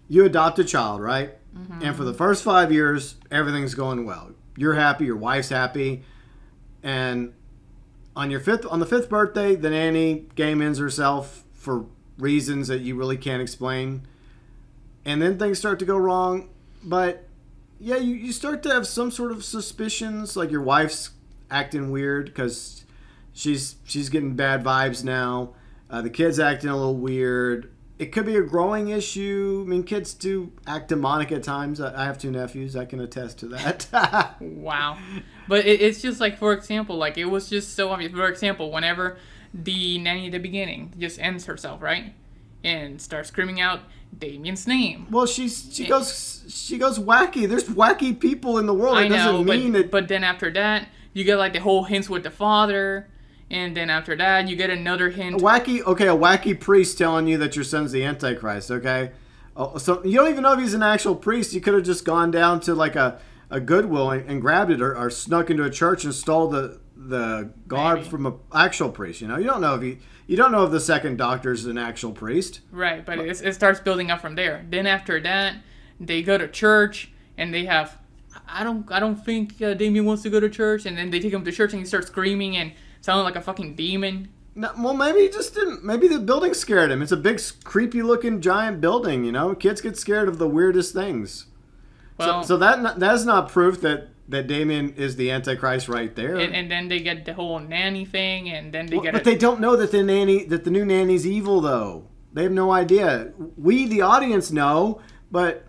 You adopt a child, right? Mm-hmm. And for the first 5 years, everything's going well. You're happy, your wife's happy, and on the 5th birthday, the nanny game ends herself for reasons that you really can't explain, and then things start to go wrong. But yeah, you start to have some sort of suspicions, like your wife's acting weird because she's getting bad vibes now. The kid's acting a little weird. It could be a growing issue. I mean, kids do act demonic at times. I have 2 nephews. I can attest to that. Wow. But it's just like, for example, like it was just so obvious. For example, whenever the nanny at the beginning just ends herself, right? And starts screaming out Damien's name. Well, she goes wacky. There's wacky people in the world. I know, but then after that, you get like the whole hints with the father, and then after that you get another hint. A wacky priest telling you that your son's the Antichrist. Okay, so you don't even know if he's an actual priest. You could have just gone down to like a Goodwill and grabbed it, or snuck into a church and stole the garb Maybe. from an actual priest. You don't know if you don't know if the second Doctor's an actual priest. Right, but it starts building up from there. Then after that, they go to church and they have. I don't think Damien wants to go to church, and then they take him to church and he starts screaming and sounding like a fucking demon. No, well, maybe he just didn't. Maybe the building scared him. It's a big, creepy-looking giant building. Kids get scared of the weirdest things. Well, So that's not proof that Damien is the Antichrist right there. and then they get the whole nanny thing, and then But they don't know that the new nanny's evil, though. They have no idea. We, the audience, know, but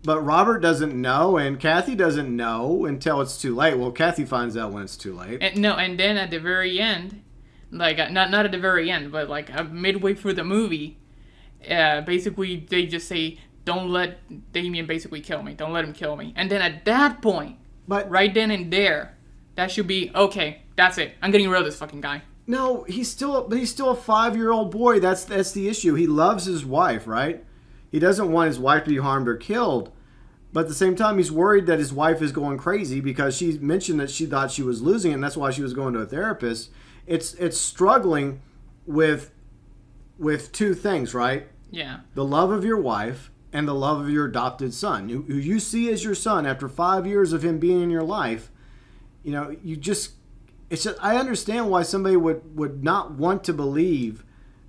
Robert doesn't know, and Kathy doesn't know until it's too late. Well, Kathy finds out when it's too late. And then at the very end, like not at the very end, but like midway through the movie, basically they just say, "Don't let Damien basically kill me. Don't let him kill me." And then at that point, right then and there, that should be okay. That's it. I'm getting rid of this fucking guy. No, he's still a 5-year-old boy. That's the issue. He loves his wife, right? He doesn't want his wife to be harmed or killed. But at the same time, he's worried that his wife is going crazy because she mentioned that she thought she was losing it, and that's why she was going to a therapist. It's struggling with two things, right? Yeah. The love of your wife and the love of your adopted son, who you see as your son after 5 years of him being in your life. I understand why somebody would not want to believe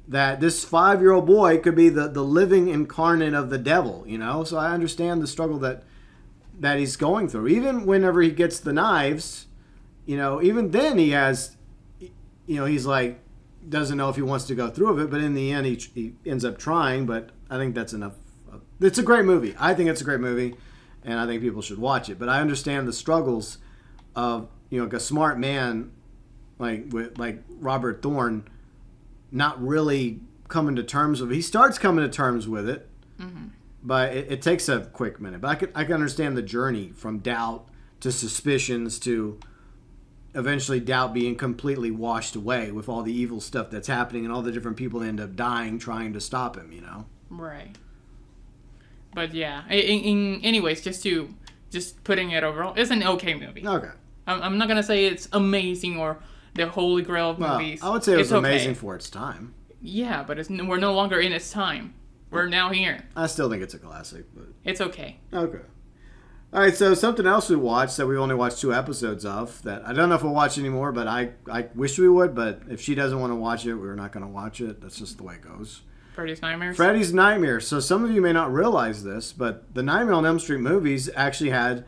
that this 5-year-old boy could be the living incarnate of the devil, So I understand the struggle that he's going through. Even whenever he gets the knives, even then he has, he's like, doesn't know if he wants to go through with it, but in the end he ends up trying, but I think that's enough. It's a great movie. I think it's a great movie, and I think people should watch it. But I understand the struggles of, like a smart man like Robert Thorne not really coming to terms with it. He starts coming to terms with it, but it takes a quick minute. But I can understand the journey from doubt to suspicions to eventually doubt being completely washed away with all the evil stuff that's happening and all the different people that end up dying trying to stop him, Right. But yeah, anyways, just putting it overall, it's an okay movie. Okay. I'm not gonna say it's amazing or the holy grail of movies. I would say it was amazing for its time. Yeah, but we're no longer in its time. We're now here. I still think it's a classic, but it's okay. Okay. All right, so something else we watched that we only watched 2 episodes of that I don't know if we'll watch anymore, but I wish we would, but if she doesn't want to watch it, we're not going to watch it. That's just the way it goes. Freddy's Nightmares? Freddy's Nightmares. So some of you may not realize this, but the Nightmare on Elm Street movies actually had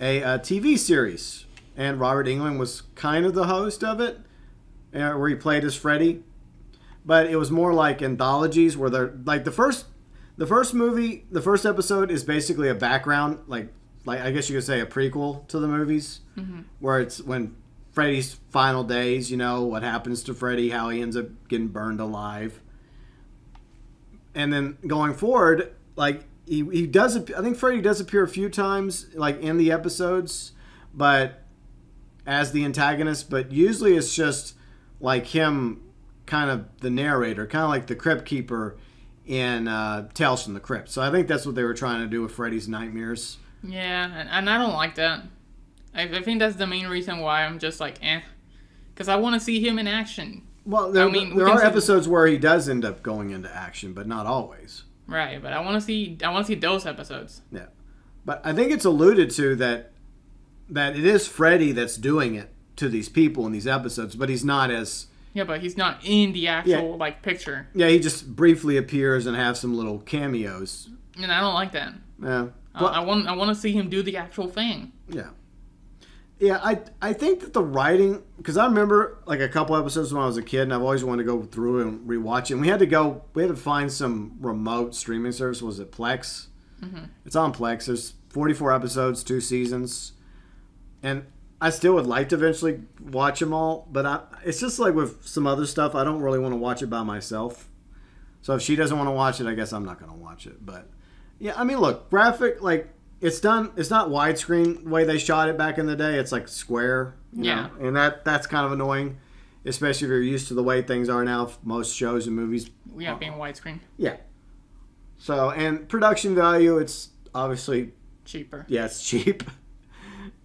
a TV series, and Robert Englund was kind of the host of it, where he played as Freddy. But it was more like anthologies where they're like the first movie, the first episode is basically a background, like I guess you could say a prequel to the movies, where it's when Freddy's final days, what happens to Freddy, how he ends up getting burned alive. And then going forward, like he does, I think Freddy does appear a few times, like in the episodes, but as the antagonist, but usually it's just like him, kind of the narrator, kind of like the Crypt Keeper in Tales from the Crypt. So I think that's what they were trying to do with Freddy's Nightmares. Yeah, and I don't like that. I think that's the main reason why I'm just like, because I want to see him in action. Well, there are episodes where he does end up going into action, but not always. Right, but I want to see those episodes. Yeah, but I think it's alluded to that it is Freddy that's doing it to these people in these episodes, but he's not as... Yeah, but he's not in the actual picture. Yeah, he just briefly appears and have some little cameos. And I don't like that. Yeah. I want to see him do the actual thing. Yeah. Yeah, I think that the writing, because I remember like a couple episodes when I was a kid, and I've always wanted to go through and rewatch it. And we had to find some remote streaming service. Was it Plex? Mm-hmm. It's on Plex. There's 44 episodes, 2 seasons, and I still would like to eventually watch them all. But it's just like with some other stuff, I don't really want to watch it by myself. So if she doesn't want to watch it, I guess I'm not going to watch it. But yeah, I mean, look, graphic, like it's done. It's not widescreen the way they shot it back in the day. It's like square. You know? And that's kind of annoying, especially if you're used to the way things are now. Most shows and movies. Yeah, being widescreen. Yeah. So, and production value, it's obviously cheaper. Yeah, it's cheap.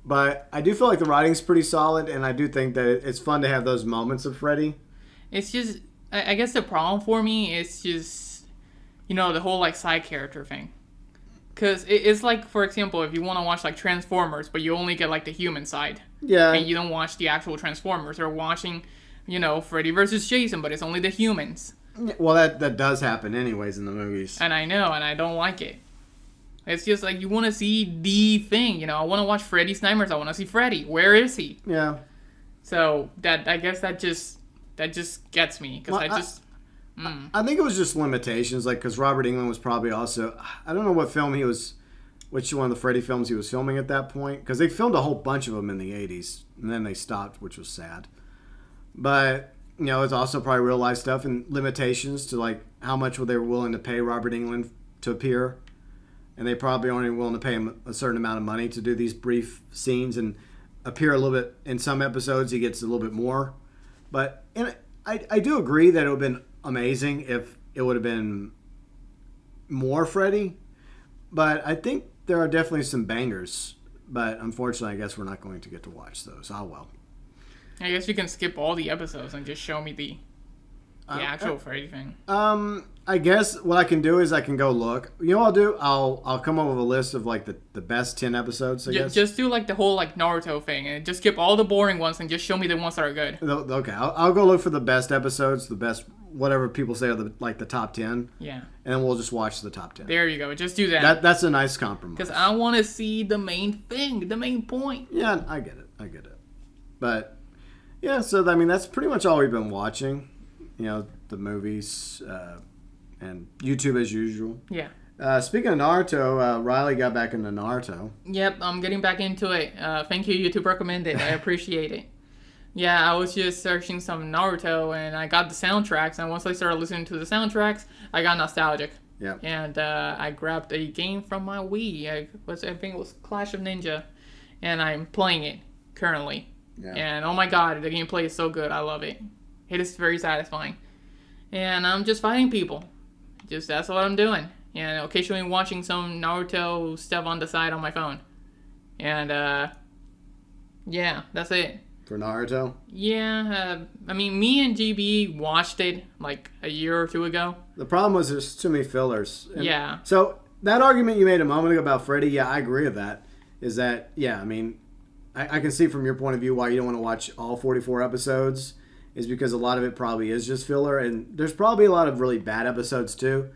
But I do feel like the writing's pretty solid, and I do think that it's fun to have those moments of Freddy. It's just, I guess the problem for me is just, the whole, like, side character thing. Because it's like, for example, if you want to watch, like, Transformers, but you only get, like, the human side. Yeah. And you don't watch the actual Transformers. Or watching, Freddy versus Jason, but it's only the humans. Well, that does happen anyways in the movies. And I know, and I don't like it. It's just like you want to see the thing, I want to watch Freddy's Nightmares. I want to see Freddy. Where is he? Yeah. So I guess that just gets me because I think it was just limitations, like because Robert Englund was probably also I don't know which one of the Freddy films he was filming at that point, because they filmed a whole bunch of them in the 80s and then they stopped, which was sad. But it's also probably real life stuff and limitations to like how much they were willing to pay Robert Englund to appear. And they probably aren't willing to pay him a certain amount of money to do these brief scenes and appear a little bit. In some episodes, he gets a little bit more. But I do agree that it would have been amazing if it would have been more Freddy. But I think there are definitely some bangers. But unfortunately, I guess we're not going to get to watch those. Oh, well. I guess you can skip all the episodes and just show me the actual Freddy thing. I guess what I can do is I can go look. You know what I'll do? I'll come up with a list of like the best 10 episodes, I guess. Just do like the whole like Naruto thing and just skip all the boring ones and just show me the ones that are good. Okay, I'll go look for the best episodes, the best whatever people say are the top 10. Yeah. And then we'll just watch the top 10. There you go. Just do that. That's a nice compromise. Because I want to see the main thing, the main point. Yeah, I get it. But yeah, so I mean that's pretty much all we've been watching. The movies and YouTube as usual. Yeah. Speaking of Naruto, Riley got back into Naruto. Yep, I'm getting back into it. Thank you, YouTube recommended. I appreciate it. Yeah, I was just searching some Naruto, and I got the soundtracks, and once I started listening to the soundtracks, I got nostalgic. Yeah. And I grabbed a game from my Wii. I think it was Clash of Ninja, and I'm playing it currently. Yeah. And oh my god, the gameplay is so good. I love it. It is very satisfying. And I'm just fighting people. That's what I'm doing. And occasionally watching some Naruto stuff on the side on my phone. And, yeah, that's it. For Naruto? Yeah, I mean, me and GB watched it, like, a year or two ago. The problem was there's too many fillers. And yeah. So, that argument you made a moment ago about Freddy, yeah, I agree with that. Is that, yeah, I mean, I can see from your point of view why you don't want to watch all 44 episodes. Is because a lot of it probably is just filler, and there's probably a lot of really bad episodes too.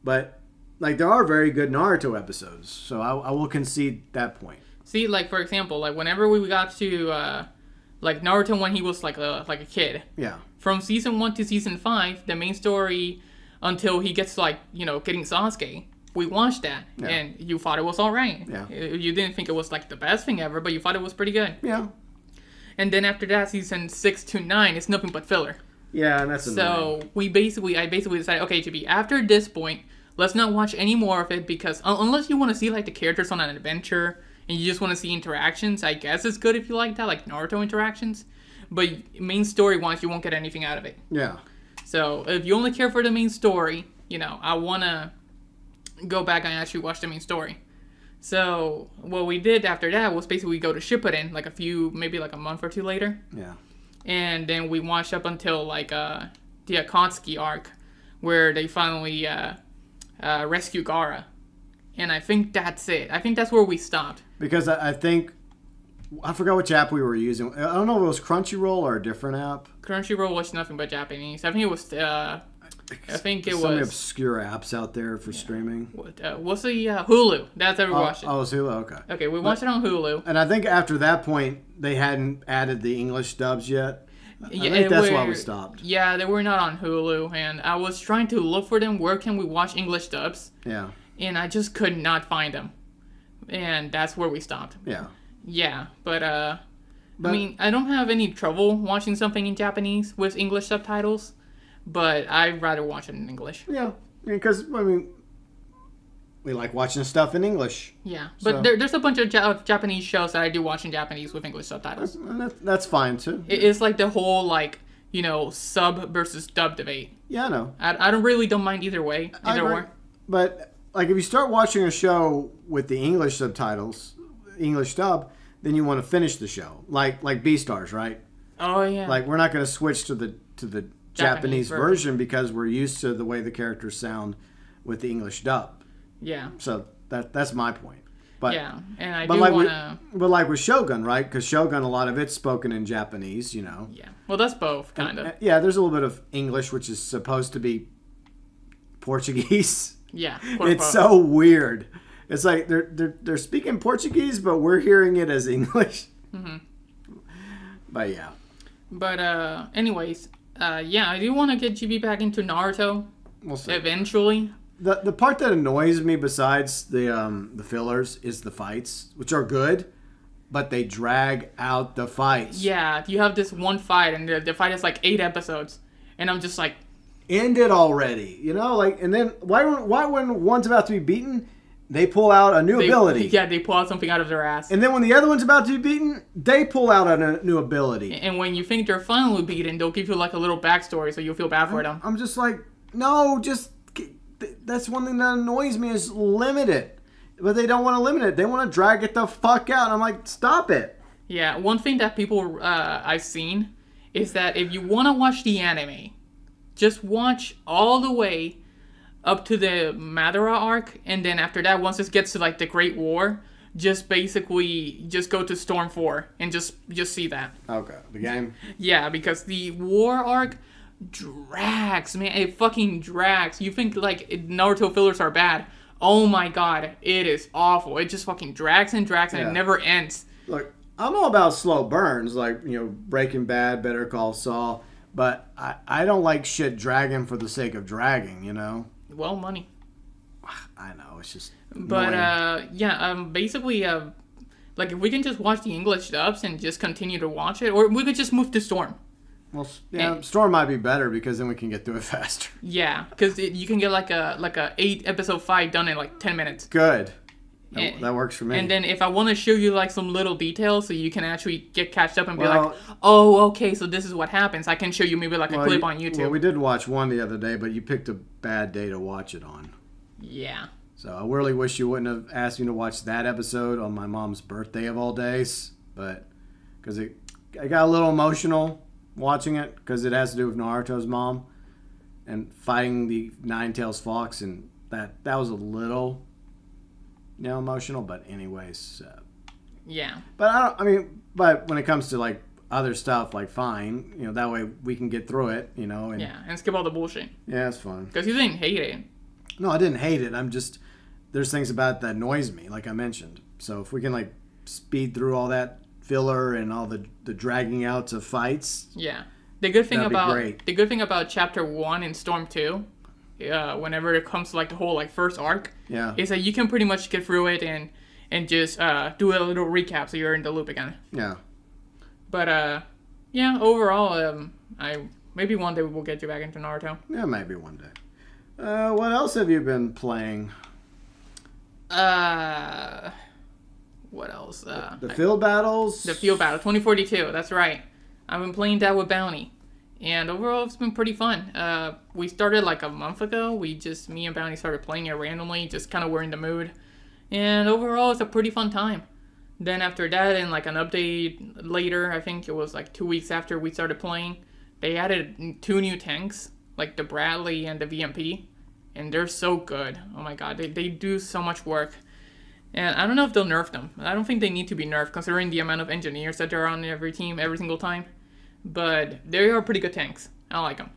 But like there are very good Naruto episodes, so I will concede that point. See, like for example, like whenever we got to like Naruto when he was like a kid. Yeah. From season 1 to season 5, the main story until he gets like getting Sasuke, we watched that, and you thought it was all right. Yeah. You didn't think it was like the best thing ever, but you thought it was pretty good. Yeah. And then after that, season 6 to 9 is nothing but filler. Yeah, and that's annoying. So I basically decided, okay, to be after this point, let's not watch any more of it because unless you want to see like the characters on an adventure and you just want to see interactions, I guess it's good if you like that, like Naruto interactions. But main story wise, you won't get anything out of it. Yeah. So if you only care for the main story, I want to go back and actually watch the main story. So what we did after that was basically go to Shippuden, like maybe like a month or two later. Yeah. And then we watched up until like the Akatsuki arc, where they finally rescue Gaara. And I think that's it. I think that's where we stopped. Because I forgot which app we were using. I don't know if it was Crunchyroll or a different app. Crunchyroll was nothing but Japanese. I think it was. Some obscure apps out there for streaming. What's the Hulu? That's how we watched it. Oh, it's Hulu. Okay. Okay, we watched it on Hulu. And I think after that point, they hadn't added the English dubs yet. I think that's why we stopped. Yeah, they were not on Hulu, and I was trying to look for them. Where can we watch English dubs? Yeah. And I just could not find them, and that's where we stopped. Yeah. Yeah, but I mean, I don't have any trouble watching something in Japanese with English subtitles. But I'd rather watch it in English. Yeah, because, I mean, we like watching stuff in English. Yeah, but there's a bunch of Japanese shows that I do watch in Japanese with English subtitles. That's fine too. It's like the whole like sub versus dub debate. Yeah, I know. I don't mind either way, either or. But like if you start watching a show with the English subtitles, English dub, then you want to finish the show, like Beastars, right? Oh yeah. Like we're not going to switch to the Japanese version because we're used to the way the characters sound with the English dub. Yeah. So that's my point. But yeah, and I do want to. But like with Shogun, right? Because Shogun, a lot of it's spoken in Japanese, Yeah. Well, that's both kind of. Yeah, there's a little bit of English, which is supposed to be Portuguese. Yeah. It's so weird. It's like they're speaking Portuguese, but we're hearing it as English. Mm-hmm. But yeah. But anyways, yeah, I do want to get GB back into Naruto. We'll see. Eventually. The part that annoys me besides the fillers is the fights, which are good, but they drag out the fights. Yeah, you have this one fight, and the fight is like 8 episodes, and I'm just like, end it already, like, and then why when one's about to be beaten, they pull out a new ability. Yeah, they pull out something out of their ass. And then when the other one's about to be beaten, they pull out a new ability. And when you think they're finally beaten, they'll give you like a little backstory, so you'll feel bad for them. I'm just like, no, just. That's one thing that annoys me is limit it. But they don't want to limit it. They want to drag it the fuck out. I'm like, stop it. Yeah, one thing that people I've seen is that if you want to watch the anime, just watch all the way up to the Madara arc, and then after that, once it gets to like the Great War, just basically just go to Storm 4 and just see that. Okay, the game? Yeah, because the War arc drags, man. It fucking drags. You think like Naruto fillers are bad. Oh my god, it is awful. It just fucking drags and drags and it never ends. Look, I'm all about slow burns, like, Breaking Bad, Better Call Saul, but I don't like shit dragging for the sake of dragging, Well, money. I know, it's just But basically like if we can just watch the English dubs and just continue to watch it, or we could just move to Storm. Well, yeah, Storm might be better because then we can get through it faster. Yeah, because you can get like a 8 episode fight done in like 10 minutes. Good. That works for me. And then if I want to show you like some little details so you can actually get catched up and be like, oh, okay, so this is what happens. I can show you maybe like a clip on YouTube. Well, we did watch one the other day, but you picked a bad day to watch it on. Yeah. So I really wish you wouldn't have asked me to watch that episode on my mom's birthday of all days, but because I got a little emotional watching it because it has to do with Naruto's mom and fighting the Nine-Tails Fox, and that was a little emotional, but anyways. Yeah. But but when it comes to like other stuff, like fine, that way we can get through it, and yeah, and skip all the bullshit. Yeah, it's fun. Because you didn't hate it. No, I didn't hate it. There's things about it that annoys me, like I mentioned. So if we can like speed through all that filler and all the dragging out of fights. Yeah. The good thing about chapter 1 in Storm 2, whenever it comes to like the whole like first arc, is that you can pretty much get through it and just do a little recap so you're in the loop again. Yeah. But overall, maybe one day we'll get you back into Naruto. Yeah, maybe one day. What else have you been playing? What else? The field battles? The field battle, 2042, that's right. I've been playing that with Bounty. And overall, it's been pretty fun. We started like a month ago. Me and Bounty started playing it randomly, just kind of were in the mood. And overall, it's a pretty fun time. Then after that, and like an update later, I think it was like 2 weeks after we started playing, they added 2 new tanks, like the Bradley and the VMP. And they're so good. Oh my god, they do so much work. And I don't know if they'll nerf them. I don't think they need to be nerfed considering the amount of engineers that there are on every team every single time. But they are pretty good tanks. I like them.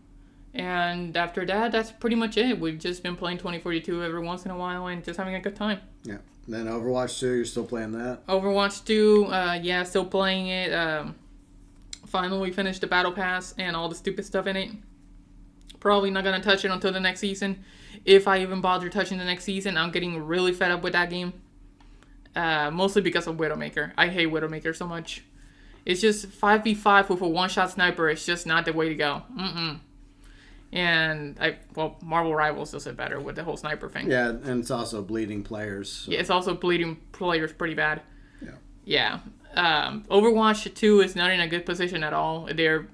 And after that, that's pretty much it. We've just been playing 2042 every once in a while and just having a good time. Yeah. Then Overwatch 2, you're still playing that? Overwatch 2, still playing it. Finally finished the Battle Pass and all the stupid stuff in it. Probably not going to touch it until the next season. If I even bother touching the next season, I'm getting really fed up with that game. Mostly because of Widowmaker. I hate Widowmaker so much. It's just 5v5 with a one-shot sniper. It's just not the way to go. And Marvel Rivals does it better with the whole sniper thing. Yeah, and it's also bleeding players. So. Yeah, it's also bleeding players pretty bad. Yeah. Overwatch 2 is not in a good position at all. They're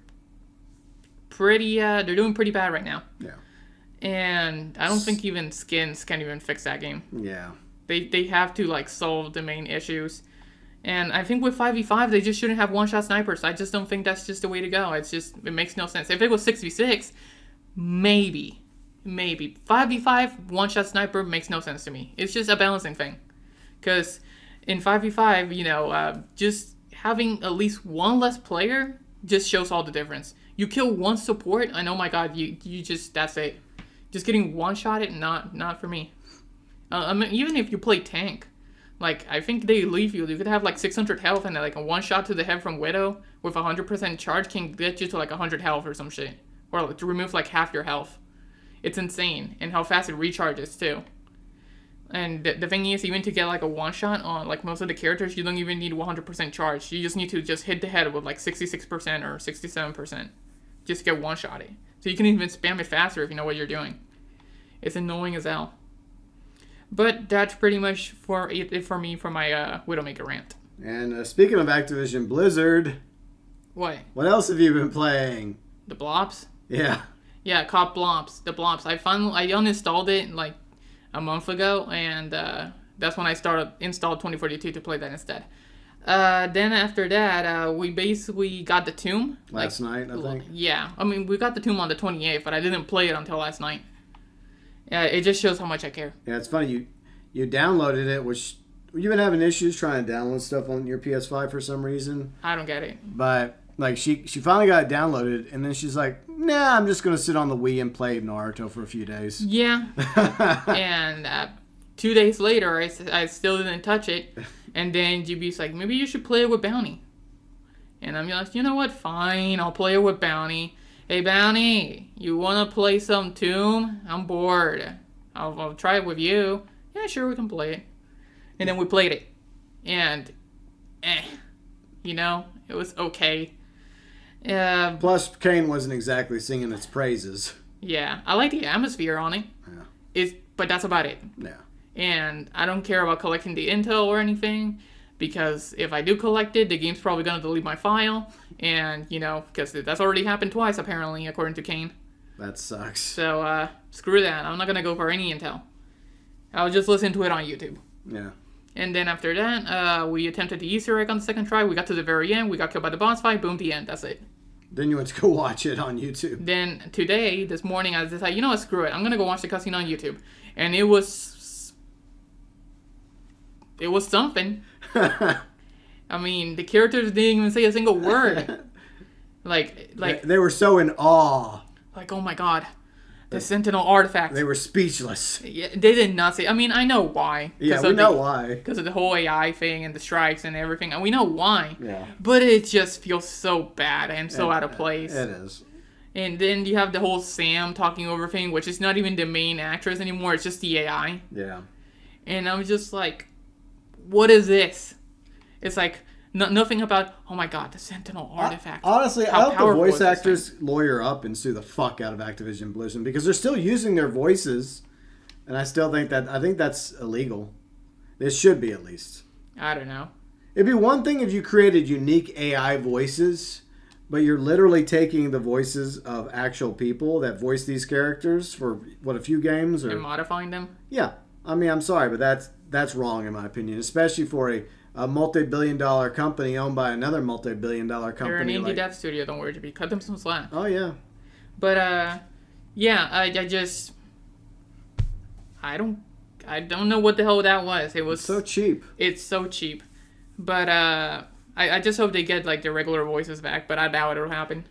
doing pretty bad right now. Yeah. And I don't think even skins can even fix that game. Yeah. They have to like solve the main issues. And I think with 5v5 they just shouldn't have one-shot snipers. I just don't think that's just the way to go. It makes no sense. If it was 6v6, maybe 5v5 one-shot sniper makes no sense to me. It's just a balancing thing. Because in 5v5, just having at least one less player just shows all the difference. You kill one support, and oh my god, you just, that's it. Just getting one-shotted, not for me. I mean, even if you play tank, like, I think they leave you. You could have like 600 health, and like a one-shot to the head from Widow with 100% charge can get you to like 100 health or some shit. Or like, to remove like half your health. It's insane. And how fast it recharges too. And the thing is, even to get like a one-shot on like most of the characters, you don't even need 100% charge. You just need to just hit the head with like 66% or 67%. Just get one-shotted. So you can even spam it faster if you know what you're doing. It's annoying as hell. But that's pretty much for me for my Widowmaker rant. And speaking of Activision Blizzard... What? What else have you been playing? The Blobs? Yeah. Yeah, COD Blobs. The Blobs. I uninstalled it like a month ago, and that's when I installed 2042 to play that instead. Then after that, we basically got the Tomb. Last night, I think. Yeah. I mean, we got the Tomb on the 28th, but I didn't play it until last night. Yeah, it just shows how much I care. Yeah, it's funny. You downloaded it, which you've been having issues trying to download stuff on your PS5 for some reason. I don't get it. But like she finally got it downloaded, and then she's like, "Nah, I'm just gonna sit on the Wii and play Naruto for a few days." Yeah. And 2 days later, I still didn't touch it, and then GB's like, "Maybe you should play it with Bounty." And I'm like, "You know what? Fine, I'll play it with Bounty." Hey, Bounty, you want to play some Tomb? I'm bored. I'll try it with you. Yeah, sure, we can play it. And then we played it. And, it was okay. Plus, Kane wasn't exactly singing its praises. Yeah, I like the atmosphere on it. Yeah. But that's about it. Yeah. And I don't care about collecting the intel or anything. Because if I do collect it, the game's probably going to delete my file. And, because that's already happened twice, apparently, according to Kane. That sucks. So, screw that. I'm not going to go for any intel. I'll just listen to it on YouTube. Yeah. And then after that, we attempted the Easter egg on the second try. We got to the very end. We got killed by the boss fight. Boom, the end. That's it. Then you went to go watch it on YouTube. Then this morning, I decided, you know what, screw it. I'm going to go watch the cutscene on YouTube. And it was something. I mean, the characters didn't even say a single word. Like they were so in awe. Like, oh my god, the Sentinel artifact. They were speechless. Yeah, they did not say. I mean, I know why. Yeah, we know why. Because of the whole AI thing and the strikes and everything, and we know why. Yeah. But it just feels so bad and so out of place. It is. And then you have the whole Sam talking over thing, which is not even the main actress anymore. It's just the AI. Yeah. And I'm just like, what is this? It's like nothing about, oh my god, the Sentinel artifact. Honestly, I hope the voice actors lawyer up and sue the fuck out of Activision Blizzard because they're still using their voices, and I think that's illegal. It should be, at least. I don't know. It'd be one thing if you created unique AI voices, but you're literally taking the voices of actual people that voice these characters for a few games and modifying them. Yeah, I mean, I'm sorry, but that's wrong in my opinion, especially for a multi-billion-dollar company owned by another multi-billion-dollar company. They're an indie dev studio. Don't worry, JB. Cut them some slack. Oh yeah. But yeah, I don't know what the hell that was. It's so cheap. It's so cheap. But I just hope they get like the regular voices back. But I doubt it'll happen.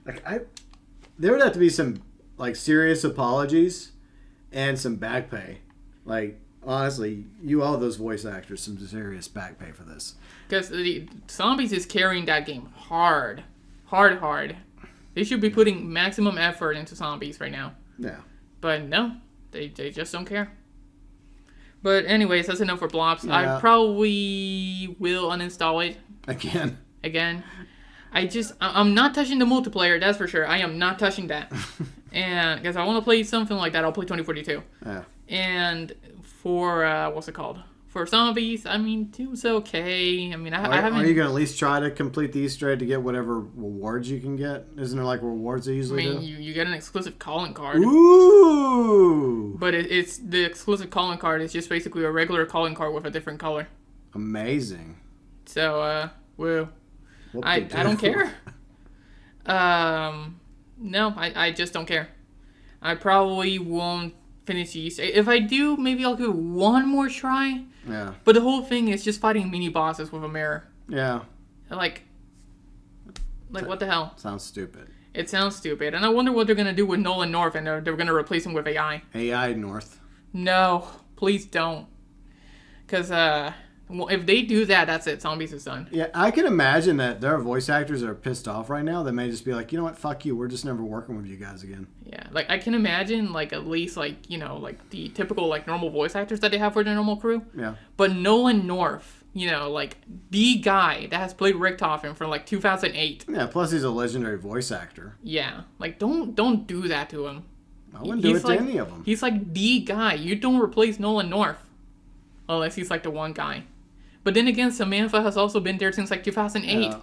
There would have to be some like serious apologies and some back pay. Like, honestly, you owe those voice actors some serious back pay for this. Because the Zombies is carrying that game hard. They should be putting maximum effort into Zombies right now. Yeah. But no, they just don't care. But anyways, that's enough for Blobs. Yeah. I probably will uninstall it. Again. I'm not touching the multiplayer, that's for sure. I am not touching that. And because I want to play something like that, I'll play 2042. Yeah. And for what's it called? For zombies, I mean, Doom's okay. I mean, I haven't. Are you gonna at least try to complete the Easter egg to get whatever rewards you can get? Isn't there like rewards they usually do? You get an exclusive calling card. Ooh! But it's the exclusive calling card is just basically a regular calling card with a different color. Amazing. So, woo. I don't care. No, I just don't care. I probably won't finish the Easter egg. If I do, maybe I'll give it one more try. Yeah. But the whole thing is just fighting mini bosses with a mirror. Yeah. Like what the hell? Sounds stupid. It sounds stupid. And I wonder what they're going to do with Nolan North, and they're going to replace him with AI. AI North. No, please don't. Because if they do that, that's it. Zombies is done. Yeah, I can imagine that there are voice actors that are pissed off right now that may just be like, you know what, fuck you. We're just never working with you guys again. Yeah, like I can imagine like at least like, you know, like the typical like normal voice actors that they have for their normal crew. Yeah. But Nolan North, you know, like the guy that has played Richtofen from like 2008. Yeah, plus he's a legendary voice actor. Yeah, like don't do that to him. I wouldn't do it to any of them. He's like the guy. You don't replace Nolan North unless he's like the one guy. But then again, Samantha has also been there since like 2008, yeah.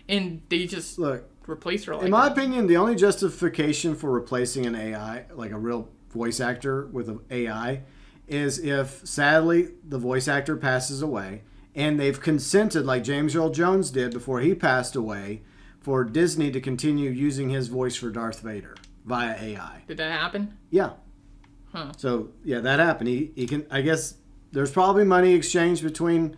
And they just replaced her. Like in my opinion, the only justification for replacing an AI, like a real voice actor with an AI, is if sadly the voice actor passes away and they've consented, like James Earl Jones did before he passed away, for Disney to continue using his voice for Darth Vader via AI. Did that happen? Yeah. Huh. So yeah, that happened. He can. I guess there's probably money exchanged between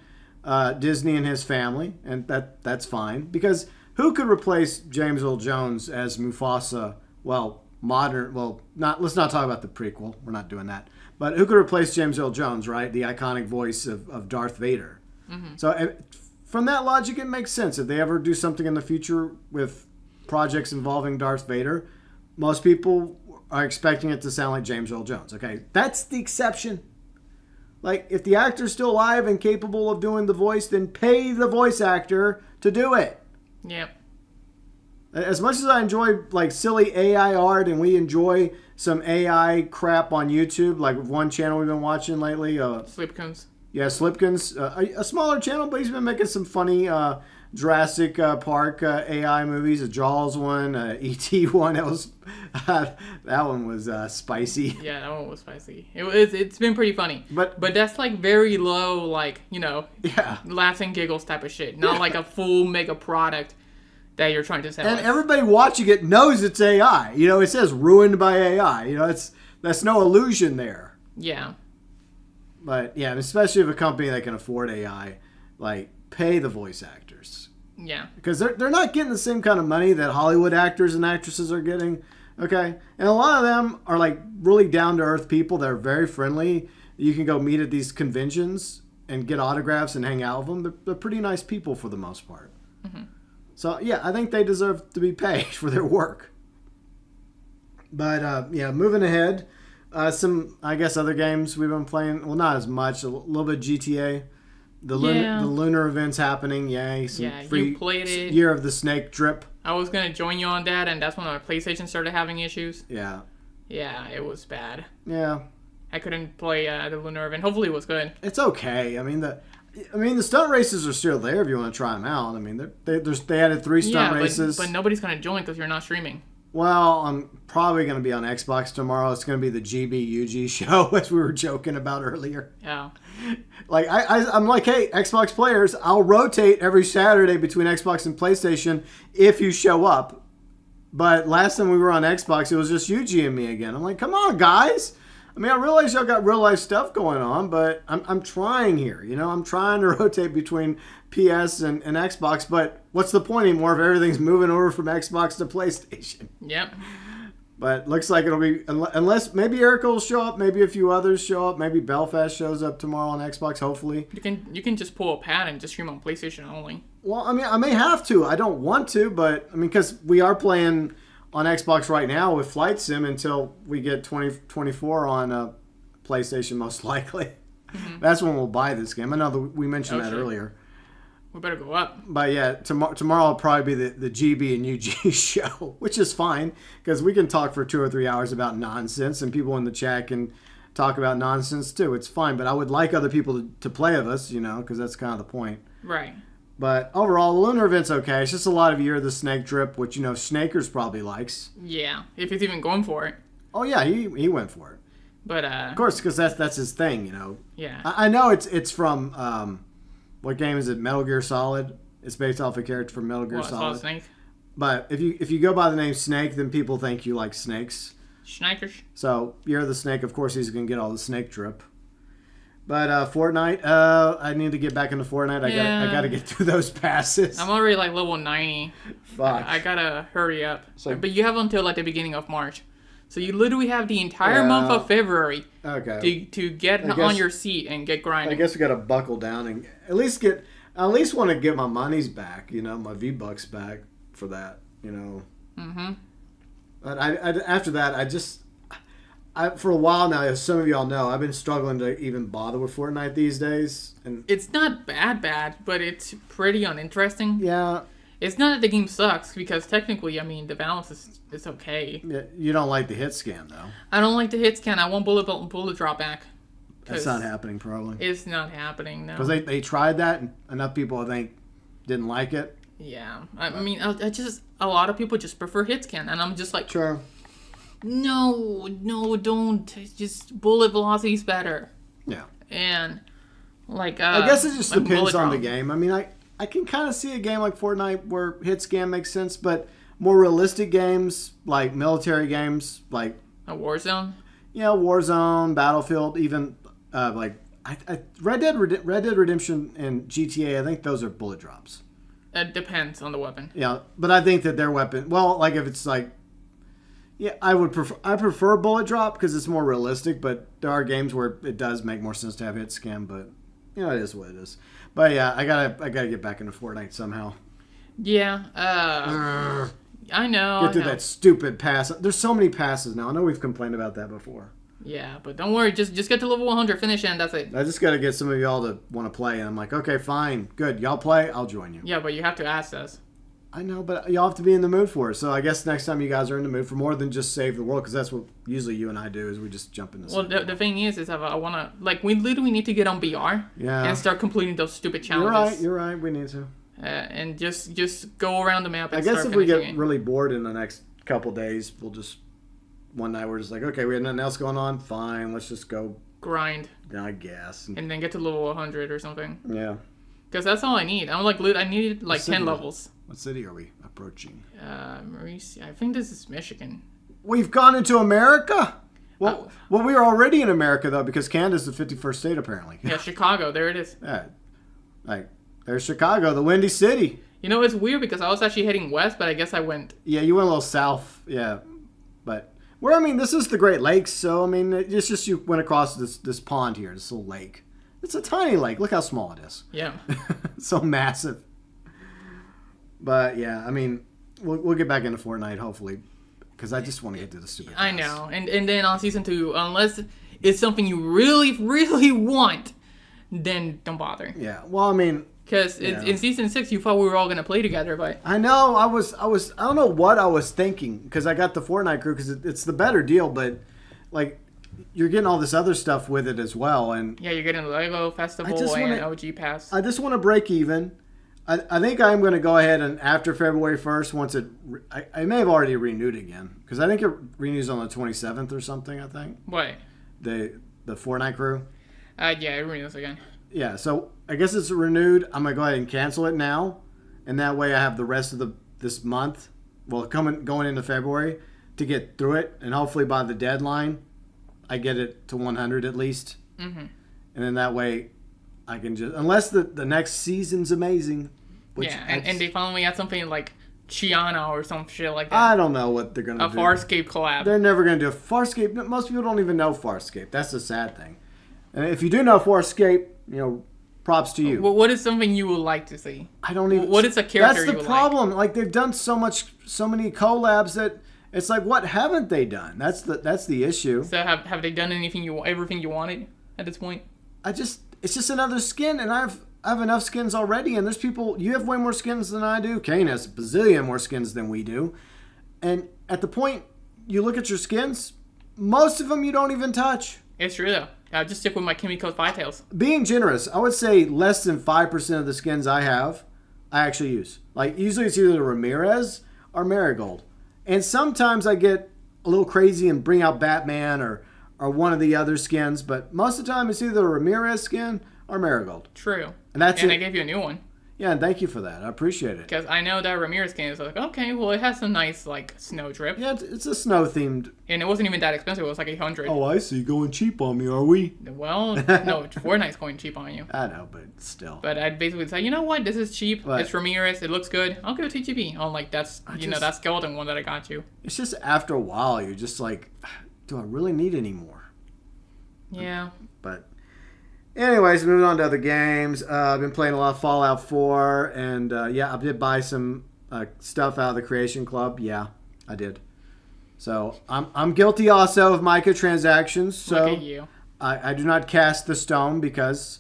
Disney and his family, and that's fine, because who could replace James Earl Jones as Mufasa? Well, let's not talk about the prequel. We're not doing that. But who could replace James Earl Jones, right? The iconic voice of Darth Vader. Mm-hmm. So from that logic, it makes sense. If they ever do something in the future with projects involving Darth Vader, most people are expecting it to sound like James Earl Jones. Okay, that's the exception. Like, if the actor's still alive and capable of doing the voice, then pay the voice actor to do it. Yep. As much as I enjoy, like, silly AI art, and we enjoy some AI crap on YouTube, like one channel we've been watching lately. Slipkins. Yeah, Slipkins. A smaller channel, but he's been making some funny Jurassic Park AI movies. A Jaws one, E.T. one. That one was spicy. Yeah, that one was spicy. It's been pretty funny. But that's like very low, like, you know, laughs and giggles type of shit. Not like a full mega product that you're trying to sell. And everybody watching it knows it's AI. You know, it says ruined by AI. You know, that's no illusion there. Yeah. But yeah, especially if a company that can afford AI, like, pay the voice actors. Yeah. Because they're not getting the same kind of money that Hollywood actors and actresses are getting. Okay? And a lot of them are, like, really down-to-earth people that are very friendly. You can go meet at these conventions and get autographs and hang out with them. They're pretty nice people for the most part. Mm-hmm. So, yeah, I think they deserve to be paid for their work. But, moving ahead, some, I guess, other games we've been playing. Well, not as much. A little bit GTA. The lunar event's happening. Yay. Some free you played it. Year of the Snake drip. I was going to join you on that, and that's when my PlayStation started having issues. Yeah. Yeah, it was bad. Yeah. I couldn't play the lunar event. Hopefully it was good. It's okay. I mean, the stunt races are still there if you want to try them out. I mean, they added 3 stunt races. But nobody's going to join because you're not streaming. Well, I'm probably going to be on Xbox tomorrow. It's going to be the GBUG show, as we were joking about earlier. Yeah. Like, I'm like, hey, Xbox players, I'll rotate every Saturday between Xbox and PlayStation if you show up. But last time we were on Xbox, it was just Yuji and me again. I'm like, come on, guys. I mean, I realize y'all got real life stuff going on, but I'm trying here. You know, I'm trying to rotate between PS and Xbox, but what's the point anymore if everything's moving over from Xbox to PlayStation? Yep. But looks like it'll be, unless maybe Erica will show up, maybe a few others show up, maybe Belfast shows up tomorrow on Xbox, hopefully. You can just pull a pad and just stream on PlayStation only. Well, I mean, I may have to. I don't want to, but I mean, because we are playing on Xbox right now with Flight Sim until we get 2024 on PlayStation, most likely. Mm-hmm. That's when we'll buy this game. I know that we mentioned that earlier. We better go up. But yeah, tomorrow will probably be the GB and UG show, which is fine because we can talk for 2 or 3 hours about nonsense, and people in the chat can talk about nonsense too. It's fine, but I would like other people to play with us, because that's kind of the point. Right. But overall, the lunar event's okay. It's just a lot of Year of the Snake drip, which Snakers probably likes. Yeah, if he's even going for it. Oh yeah, he went for it. But of course, because that's his thing, Yeah. I know it's from what game is it? Metal Gear Solid. It's based off a character from Metal Gear Solid. Snake. But if you go by the name Snake, then people think you like snakes. Snakers. So Year of the Snake, of course, he's gonna get all the snake drip. But Fortnite, I need to get back into Fortnite. I gotta get through those passes. I'm already like level 90. Fuck. I gotta hurry up. So, but you have until like the beginning of March. So you literally have the entire month of February to get on your seat and get grinding. I guess we got to buckle down and at least want to get my monies back, my V-Bucks back for that, Mm-hmm. But after that, for a while now, as some of y'all know, I've been struggling to even bother with Fortnite these days. And it's not bad, but it's pretty uninteresting. Yeah. It's not that the game sucks, because technically, the balance is okay. Yeah, you don't like the hit scan, though. I don't like the hit scan. I want bullet drop back. That's not happening, probably. It's not happening, no. Because they tried that, and enough people, I think, didn't like it. Yeah. I a lot of people just prefer hit scan, and I'm just like... Sure. No, don't. Just bullet velocity's better. Yeah. And, I guess it just depends on the game. I can kind of see a game like Fortnite where hit scan makes sense, but more realistic games, like military games, like... A Warzone? Yeah, Warzone, Battlefield, even, Red Dead Redemption and GTA, I think those are bullet drops. It depends on the weapon. Yeah, but I think that their weapon... Well, if it's yeah, I prefer bullet drop because it's more realistic, but there are games where it does make more sense to have hit scan, but... it is what it is. But yeah, I gotta get back into Fortnite somehow. Yeah. I know. Get through that stupid pass. There's so many passes now. I know we've complained about that before. Yeah, but don't worry. Just get to level 100, finish it, and that's it. I just gotta get some of y'all to want to play, and I'm like, okay, fine, good. Y'all play, I'll join you. Yeah, but you have to ask us. I know, but y'all have to be in the mood for it. So I guess next time you guys are in the mood for more than just save the world, because that's what usually you and I do, is we just jump into. Well, the thing is I want to we literally need to get on BR. Yeah. And start completing those stupid challenges. You're right. We need to. And just go around the map. And I guess if we get really bored in the next couple days, we'll just one night we're just like, okay, we have nothing else going on. Fine, let's just go grind. I guess. And then get to level 100 or something. Yeah. Because that's all I need. I needed 10 levels. What city are we approaching? I think this is Michigan. We've gone into America? Well, we are already in America, though, because Canada's the 51st state, apparently. Yeah, Chicago. There it is. Yeah. There's Chicago, the Windy City. It's weird because I was actually heading west, but I guess I went... Yeah, you went a little south. Yeah. But, this is the Great Lakes, so, it's just you went across this pond here, this little lake. It's a tiny lake. Look how small it is. Yeah. So massive. But, yeah, we'll get back into Fortnite, hopefully, because I just want to get to the stupid I know. And then on Season 2, unless it's something you really, really want, then don't bother. Yeah, well, because in Season 6, you thought we were all going to play together, but... I know, I don't know what I was thinking, because I got the Fortnite crew, because it's the better deal, but, you're getting all this other stuff with it as well, and... Yeah, you're getting the Lego Festival and OG Pass. I just want to break even. I think I'm going to go ahead and after February 1st, once it... I may have already renewed again, because I think it renews on the 27th or something, I think. What? The Fortnite crew? Yeah, it renews again. Yeah, so I guess it's renewed. I'm going to go ahead and cancel it now, and that way I have the rest of this month, going into February, to get through it, and hopefully by the deadline, I get it to 100 at least. Mm-hmm. And then that way... I can just... Unless the next season's amazing. And they finally had something like Chiana or some shit like that. I don't know what they're going to do. A Farscape collab. They're never going to do a Farscape. Most people don't even know Farscape. That's the sad thing. And if you do know Farscape, props to you. What is something you would like to see? I don't even... What is a character That's the problem. They've done so many collabs that... It's what haven't they done? That's the issue. So have they done everything you wanted at this point? It's just another skin, and I have enough skins already, and there's people, you have way more skins than I do. Kane has a bazillion more skins than we do. And at the point you look at your skins, most of them you don't even touch. It's true, though. I'll just stick with my Kimiko Firetails. Being generous, I would say less than 5% of the skins I have, I actually use. Like, usually it's either Ramirez or Marigold. And sometimes I get a little crazy and bring out Batman or one of the other skins, but most of the time it's either a Ramirez skin or Marigold. True. And that's and it. I gave you a new one. Yeah, and thank you for that. I appreciate it. Because I know that Ramirez skin is like, okay, well, it has some nice, like, snow drip. Yeah, it's a snow-themed. And it wasn't even that expensive. It was like $800. Oh, I see. Going cheap on me, are we? Well, no, Fortnite's going cheap on you. I know, but still. But I'd basically say, you know what? This is cheap. But it's Ramirez. It looks good. I'll go TGB. Oh, like, that's golden one that I got you. It's just after a while, you're just like, do I really need any more? Yeah. But anyways, moving on to other games. I've been playing a lot of Fallout 4, and yeah, I did buy some stuff out of the Creation Club. Yeah, I did. So I'm guilty also of microtransactions. So Look at you. I do not cast the stone because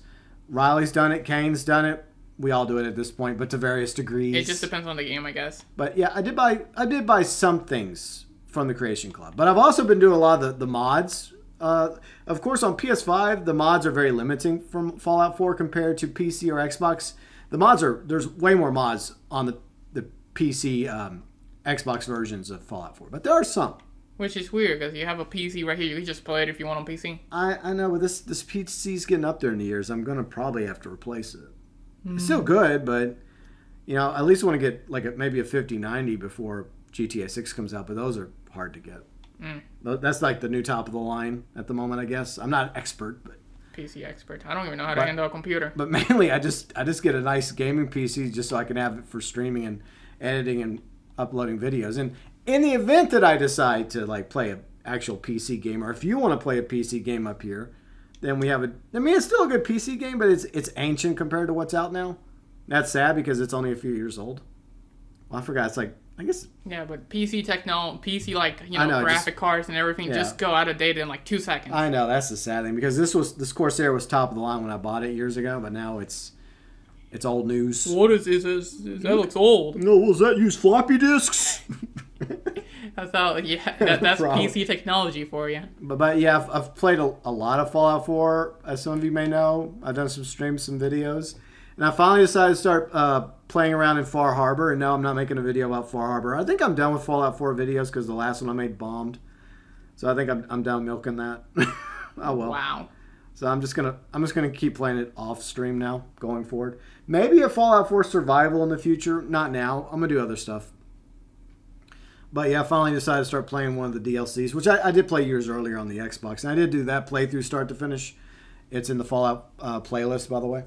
Riley's done it, Kane's done it. We all do it at this point, but to various degrees. It just depends on the game, I guess. But yeah, I did buy some things from the Creation Club, but I've also been doing a lot of the mods. Of course, on PS5, the mods are very limiting from Fallout 4 compared to PC or Xbox. There's way more mods on the PC, Xbox versions of Fallout 4, but there are some. Which is weird, because you have a PC right here. You can just play it if you want on PC. I know, but this PC's getting up there in the years. I'm going to probably have to replace it. It's still good, but, you know, at least want to get like maybe a 5090 before GTA 6 comes out, but those are hard to get. That's like the new top of the line at the moment, I guess. I'm not an expert, but PC expert. I don't even know how to handle a computer. But mainly, I just get a nice gaming PC just so I can have it for streaming and editing and uploading videos. And in the event that I decide to like play an actual PC game, or if you want to play a PC game up here, then we have it's still a good PC game, but it's ancient compared to what's out now. That's sad because it's only a few years old. Well, I forgot. It's like, I guess. Yeah, but PC like, graphic cards and everything just go out of date in like 2 seconds. I know, that's the sad thing, because this Corsair was top of the line when I bought it years ago, but now it's old news. What is this? That looks old. No, was that use floppy disks? That's PC technology for you. But yeah, I've played a lot of Fallout 4, as some of you may know. I've done some streams, some videos. And I finally decided to start playing around in Far Harbor. And no, I'm not making a video about Far Harbor. I think I'm done with Fallout 4 videos because the last one I made bombed. So I think I'm done milking that. Oh well. Wow. So I'm just gonna keep playing it off stream now, going forward. Maybe a Fallout 4 survival in the future. Not now. I'm gonna do other stuff. But yeah, I finally decided to start playing one of the DLCs, which I did play years earlier on the Xbox. And I did do that playthrough start to finish. It's in the Fallout playlist, by the way.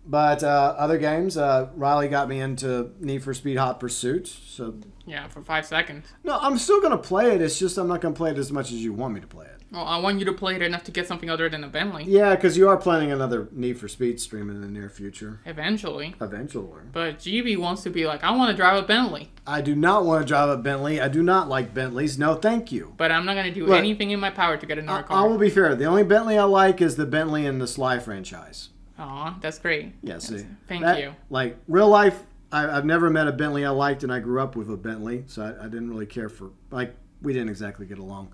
But other games, Riley got me into Need for Speed Hot Pursuit. So yeah, for 5 seconds. No, I'm still going to play it. It's just I'm not going to play it as much as you want me to play it. Well, I want you to play it enough to get something other than a Bentley. Yeah, because you are planning another Need for Speed stream in the near future. Eventually. But GB wants to be like, I want to drive a Bentley. I do not want to drive a Bentley. I do not like Bentleys. No, thank you. But I'm not going to do anything in my power to get another car. I will be fair. The only Bentley I like is the Bentley in the Sly franchise. Aw, that's great. Yeah, see. Thank you. Like, real life, I've never met a Bentley I liked, and I grew up with a Bentley, so I didn't really care for, like, we didn't exactly get along.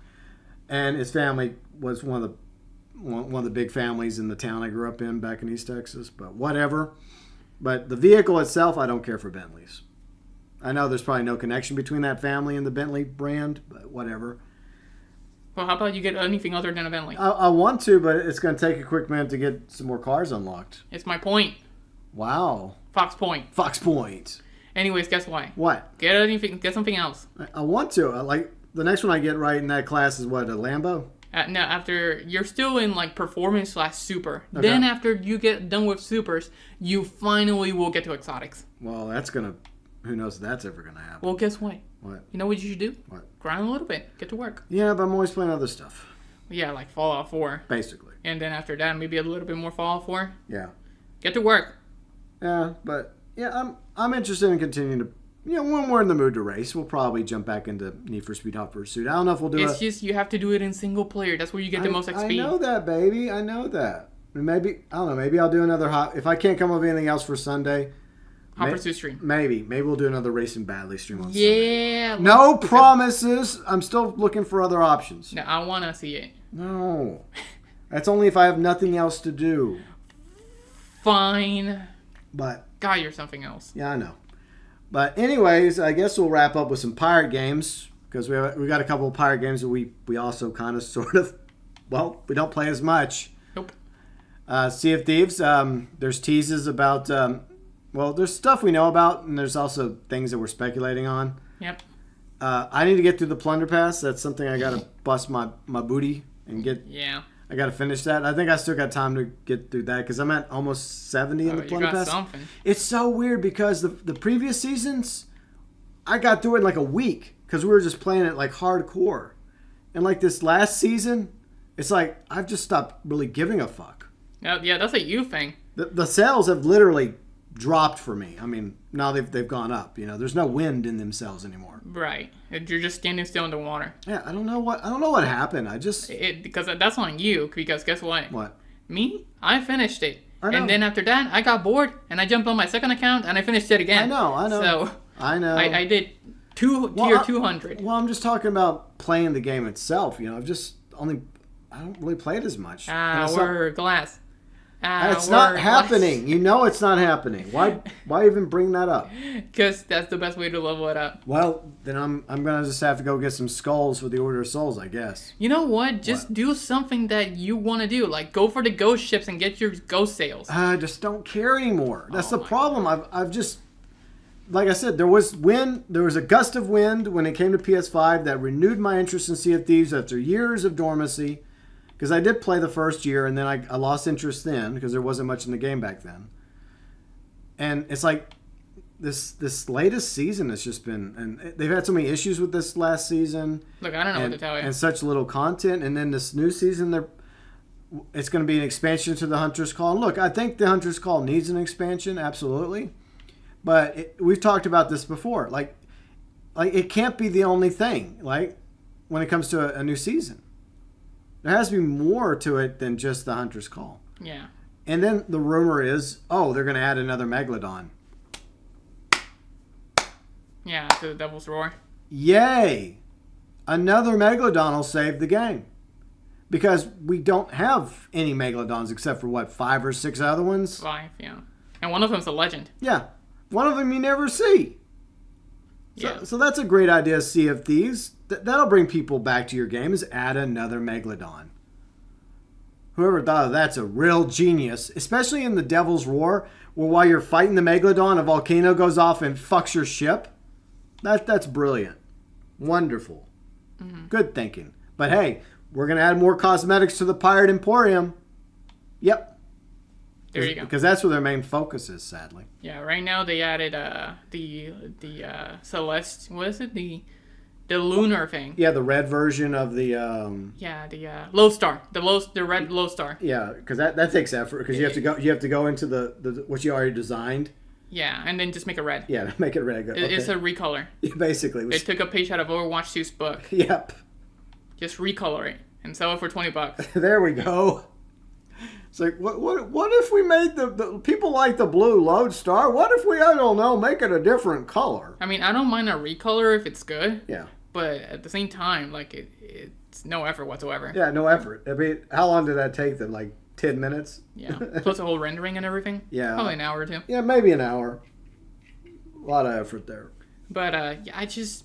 And his family was one of the big families in the town I grew up in back in East Texas, but whatever. But the vehicle itself, I don't care for Bentleys. I know there's probably no connection between that family and the Bentley brand, but whatever. Well, how about you get anything other than a Bentley? I want to, but it's going to take a quick minute to get some more cars unlocked. It's my point. Wow. Fox Point. Anyways, guess what? What? Get something else. I want to. Like, the next one I get right in that class is what, a Lambo? No, after you're still in like performance/super. Okay. Then after you get done with supers, you finally will get to exotics. Well, that's going to... Who knows if that's ever going to happen. Well, guess what? What? You know what you should do? What? Grind a little bit. Get to work. Yeah, but I'm always playing other stuff. Yeah, like Fallout 4. Basically. And then after that, maybe a little bit more Fallout 4. Yeah. Get to work. Yeah, but yeah, I'm interested in continuing to, when we're in the mood to race, we'll probably jump back into Need for Speed Hot Pursuit. I don't know if we'll do It's just you have to do it in single player. That's where you get the most XP. I know that, baby. I know that. Maybe, I don't know, maybe I'll do another if I can't come up with anything else for Sunday. Hot Pursuit stream. Maybe we'll do another Racing Badly stream on Sunday. Yeah. No promises. I'm still looking for other options. No, I want to see it. No. That's only if I have nothing else to do. Fine. But God, you're something else. Yeah, I know. But anyways, I guess we'll wrap up with some pirate games because we got a couple of pirate games that we also kind of sort of, well, we don't play as much. Nope. Sea of Thieves. There's teases about. Well, there's stuff we know about, and there's also things that we're speculating on. Yep. I need to get through the Plunder Pass. That's something I got to bust my booty and get. Yeah. I got to finish that. I think I still got time to get through that because I'm at almost 70 in the Plunder Pass. Something. It's so weird because the previous seasons, I got through it in like a week because we were just playing it like hardcore. And like this last season, it's like I've just stopped really giving a fuck. Yeah, that's a you thing. The sales have literally dropped for me. I mean, now they've gone up. You know, there's no wind in them cells anymore. Right, you're just standing still in the water. Yeah, I don't know what happened. Because that's on you. Because guess what? What? Me? I finished it, I know. And then after that, I got bored and I jumped on my second account and I finished it again. I know. So I know. I did tier 200. Well, I'm just talking about playing the game itself. You know, I don't really play it as much. We're glass. It's not happening. You know it's not happening. Why even bring that up? Because that's the best way to level it up. Well, then I'm gonna just have to go get some skulls for the Order of Souls, I guess. You know what? Just do something that you want to do. Like go for the ghost ships and get your ghost sales. I just don't care anymore. That's the problem. I've just, like I said, there was a gust of wind when it came to PS5 that renewed my interest in Sea of Thieves after years of dormancy. Because I did play the first year, and then I lost interest then because there wasn't much in the game back then. And it's like this latest season has just been, and they've had so many issues with this last season. Look, I don't know what to tell you. And such little content, and then this new season, it's going to be an expansion to the Hunter's Call. And look, I think the Hunter's Call needs an expansion, absolutely. But we've talked about this before. Like it can't be the only thing. Like when it comes to a new season. There has to be more to it than just the Hunter's Call. Yeah. And then the rumor is, they're going to add another Megalodon. Yeah, to the Devil's Roar. Yay! Another Megalodon will save the game. Because we don't have any Megalodons except for, 5 or 6 other ones? 5, yeah. And one of them's a legend. Yeah. One of them you never see. So that's a great idea, Sea of Thieves. That'll bring people back to your game, is add another Megalodon. Whoever thought of that's a real genius, especially in the Devil's Roar, where while you're fighting the Megalodon, a volcano goes off and fucks your ship. That's brilliant. Wonderful. Mm-hmm. Good thinking. But hey, we're going to add more cosmetics to the Pirate Emporium. Yep. There you go. Because that's where their main focus is, sadly. Yeah, right now they added the Celeste. What is it? The lunar thing. Yeah, the red version of the. The Lodestar. The red Lodestar. Yeah, because that takes effort because you have to go into the what you already designed. Yeah, and then just make it red. Yeah, make it red. Okay. It's a recolor. Yeah, basically, it took a page out of Overwatch 2's book. Yep. Just recolor it and sell it for $20. There we go. It's like, what if we made the people like the blue Lodestar? What if we, I don't know, make it a different color? I mean, I don't mind a recolor if it's good. Yeah. But at the same time, it's no effort whatsoever. Yeah, no effort. I mean, how long did that take them? Like 10 minutes? Yeah. Plus the whole rendering and everything. Yeah. Probably an hour or two. Yeah, maybe an hour. A lot of effort there. But I just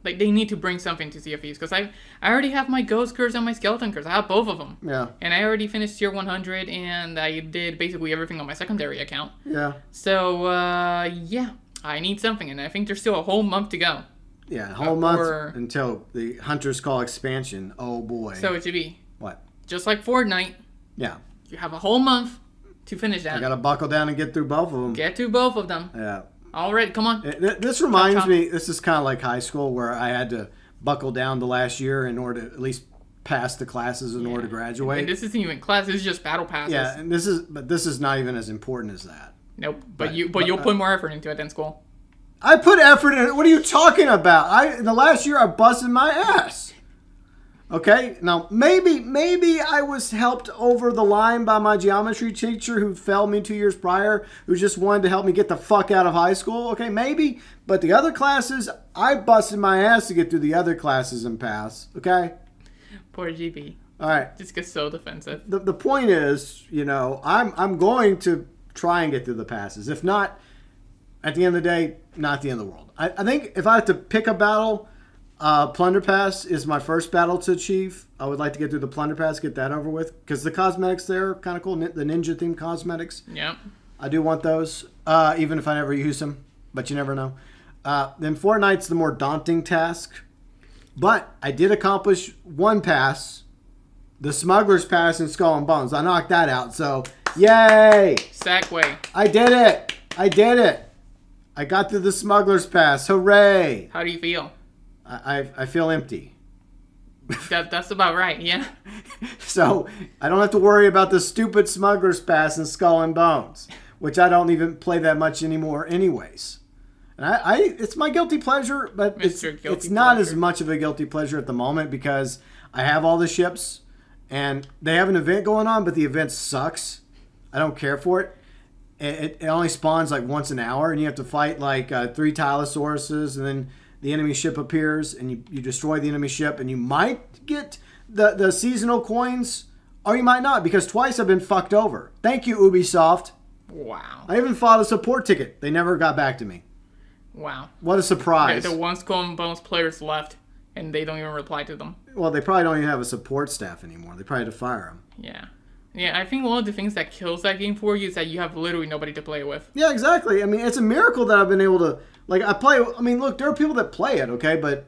they need to bring something to Sea of Thieves because I already have my Ghost Curse and my Skeleton Curse. I have both of them. Yeah. And I already finished tier 100 and I did basically everything on my secondary account. Yeah. So I need something, and I think there's still a whole month to go. Yeah, a whole month until the Hunter's Call expansion. Oh boy. So it should be what? Just like Fortnite. Yeah. You have a whole month to finish that. I gotta buckle down and get through both of them. Get through both of them. Yeah. All right, come on. This reminds me, this is kind of like high school where I had to buckle down the last year in order to at least pass the classes in order to graduate. And this isn't even class, this is just battle passes. Yeah, and this is not even as important as that. Nope, but you'll put more effort into it than school. I put effort in it. What are you talking about? In the last year I busted my ass. Okay, now maybe I was helped over the line by my geometry teacher who failed me 2 years prior, who just wanted to help me get the fuck out of high school. Okay, maybe, but the other classes, I busted my ass to get through the other classes and pass. Okay. Poor GB. All right. Just gets so defensive. The point is, I'm going to try and get through the passes. If not, at the end of the day, not the end of the world. I think if I have to pick a battle. Plunder Pass is my first battle to achieve. I would like to get through the Plunder Pass, get that over with. Because the cosmetics there are kind of cool. The ninja-themed cosmetics. Yep. I do want those, even if I never use them. But you never know. Then Fortnite's the more daunting task. But I did accomplish one pass. The Smuggler's Pass in Skull and Bones. I knocked that out. So, yay! Sackway. I did it. I got through the Smuggler's Pass. Hooray! How do you feel? I feel empty. That's about right, yeah. So I don't have to worry about the stupid Smuggler's Pass and Skull and Bones, which I don't even play that much anymore anyways. And it's my guilty pleasure, but it's not as much of a guilty pleasure at the moment because I have all the ships and they have an event going on, but the event sucks. I don't care for it. It only spawns like once an hour and you have to fight like 3 Tylosauruses and then the enemy ship appears and you destroy the enemy ship and you might get the seasonal coins or you might not because twice I've been fucked over. Thank you, Ubisoft. Wow. I even fought a support ticket. They never got back to me. Wow. What a surprise. The one Skull and Bones players left and they don't even reply to them. Well, they probably don't even have a support staff anymore. They probably had to fire them. Yeah. Yeah, I think one of the things that kills that game for you is that you have literally nobody to play with. Yeah, exactly. I mean, it's a miracle that I've been able to... look, there are people that play it, okay? But,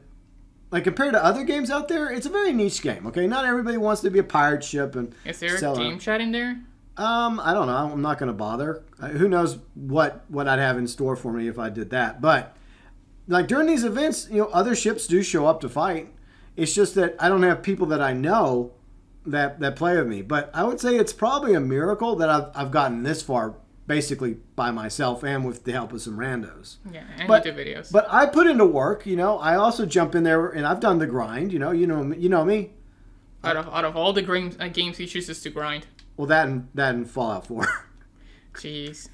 compared to other games out there, it's a very niche game, okay? Not everybody wants to be a pirate ship and... Is there a game chat in there? I don't know. I'm not going to bother. Who knows what I'd have in store for me if I did that. But, during these events, other ships do show up to fight. It's just that I don't have people that I know that play with me. But I would say it's probably a miracle that I've gotten this far basically by myself and with the help of some randos. Yeah, and YouTube videos. But I put into work, I also jump in there and I've done the grind, you know me. Out of all the games he chooses to grind. Well, that and Fallout 4. Jeez.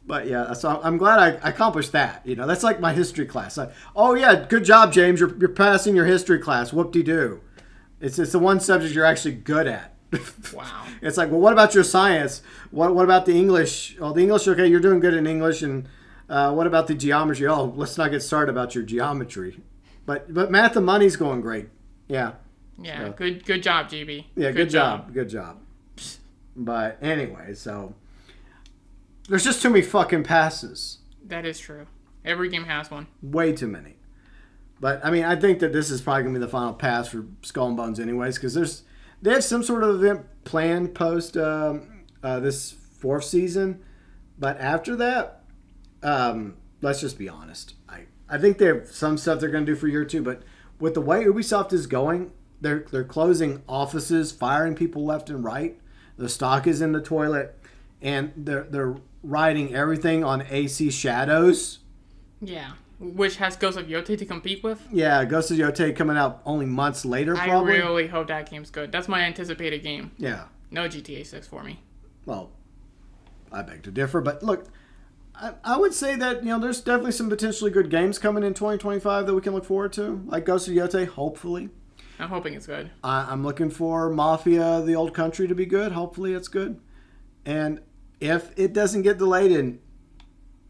But yeah, so I'm glad I accomplished that. That's like my history class. Oh yeah, good job, James. You're passing your history class. Whoop-de-doo. It's the one subject you're actually good at. Wow. It's like, well, what about your science? What about the English? Oh, the English, okay, you're doing good in English. And what about the geometry? Oh, let's not get started about your geometry. But math and money's going great. Yeah. Yeah, so, good job, GB. Yeah, good job. Good job. But anyway, so there's just too many fucking passes. That is true. Every game has one. Way too many. But, I mean, I think that this is probably going to be the final pass for Skull and Bones anyways, because they have some sort of event planned post this 4th season. But after that, let's just be honest. I think they have some stuff they're going to do for year 2, but with the way Ubisoft is going, they're closing offices, firing people left and right. The stock is in the toilet, and they're writing everything on AC Shadows. Yeah. Which has Ghost of Yotei to compete with? Yeah, Ghost of Yotei coming out only months later, probably. I really hope that game's good. That's my anticipated game. Yeah. No GTA 6 for me. Well, I beg to differ, but look, I would say that, there's definitely some potentially good games coming in 2025 that we can look forward to, like Ghost of Yotei, hopefully. I'm hoping it's good. I'm looking for Mafia: The Old Country to be good. Hopefully it's good. And if it doesn't get delayed and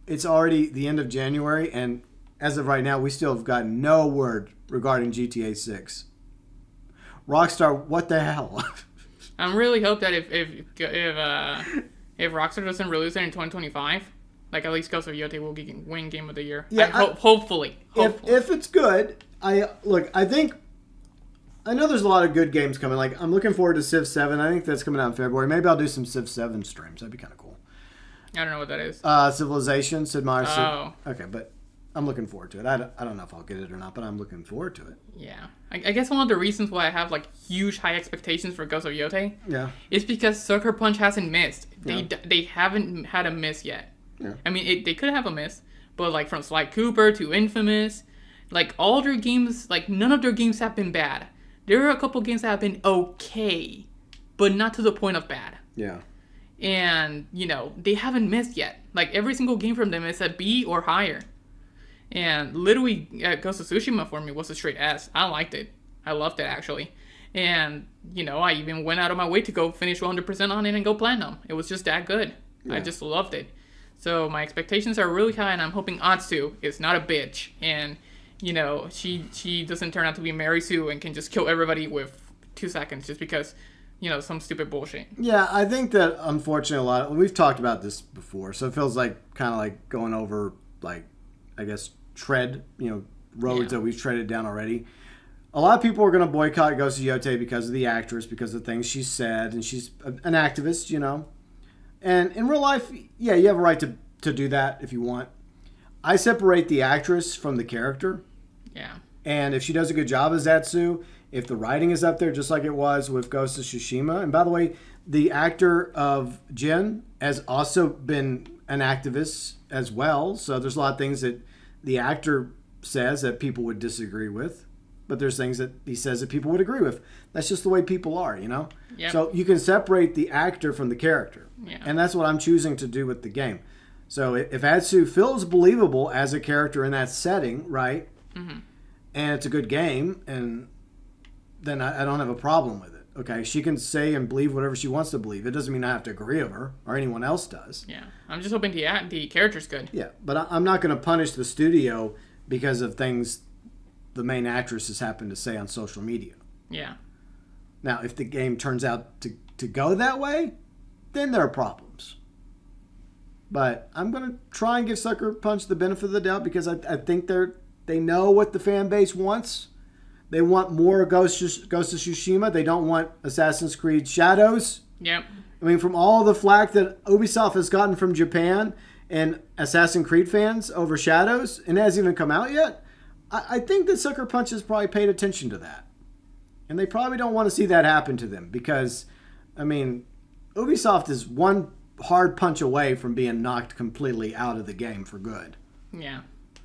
it's already the end of January and as of right now, we still have gotten no word regarding GTA 6. Rockstar, what the hell? I'm really hope that if Rockstar doesn't release it in 2025, like at least Ghost of Yotei will win Game of the Year. Yeah, hopefully. If it's good, I know there's a lot of good games coming. Like I'm looking forward to Civ 7. I think that's coming out in February. Maybe I'll do some Civ 7 streams. That'd be kind of cool. I don't know what that is. Civilization, Sid Meier's. Oh. Okay, but I'm looking forward to it. I don't know if I'll get it or not, but I'm looking forward to it. Yeah. I guess one of the reasons why I have huge high expectations for Ghost of Yotei is because Sucker Punch hasn't missed. They haven't had a miss yet. Yeah. I mean, they could have a miss, but from Sly Cooper to Infamous, all their games, none of their games have been bad. There are a couple games that have been okay, but not to the point of bad. Yeah. And, they haven't missed yet. Like, every single game from them is a B or higher. And literally, Ghost of Tsushima for me was a straight S. I liked it. I loved it, actually. And, I even went out of my way to go finish 100% on it and go platinum. It was just that good. Yeah. I just loved it. So my expectations are really high, and I'm hoping Atsu is not a bitch. And, she doesn't turn out to be Mary Sue and can just kill everybody with 2 seconds just because, some stupid bullshit. Yeah, I think that, unfortunately, we've talked about this before, so it feels like kind of like going over, like, I guess, roads that we've treaded down already. A lot of people are going to boycott Ghost of Yotei because of the actress, because of things she said, and she's an activist, And in real life, yeah, you have a right to do that if you want. I separate the actress from the character. Yeah. And if she does a good job as Atsu, if the writing is up there just like it was with Ghost of Tsushima, and by the way, the actor of Jin has also been an activist as well, so there's a lot of things that the actor says that people would disagree with, but there's things that he says that people would agree with. That's just the way people are, Yep. So you can separate the actor from the character. Yeah. And that's what I'm choosing to do with the game. So if Atsu feels believable as a character in that setting, right, mm-hmm. and it's a good game, and then I don't have a problem with it. Okay, she can say and believe whatever she wants to believe. It doesn't mean I have to agree with her or anyone else does. Yeah, I'm just hoping the character's good. Yeah, but I'm not going to punish the studio because of things the main actresses happen to say on social media. Yeah. Now, if the game turns out to go that way, then there are problems. But I'm going to try and give Sucker Punch the benefit of the doubt because I think they know what the fan base wants. They want more Ghost of Tsushima. They don't want Assassin's Creed Shadows. Yep. I mean, from all the flack that Ubisoft has gotten from Japan and Assassin's Creed fans over Shadows, and it hasn't even come out yet, I think that Sucker Punch has probably paid attention to that. And they probably don't want to see that happen to them because, I mean, Ubisoft is one hard punch away from being knocked completely out of the game for good. Yeah.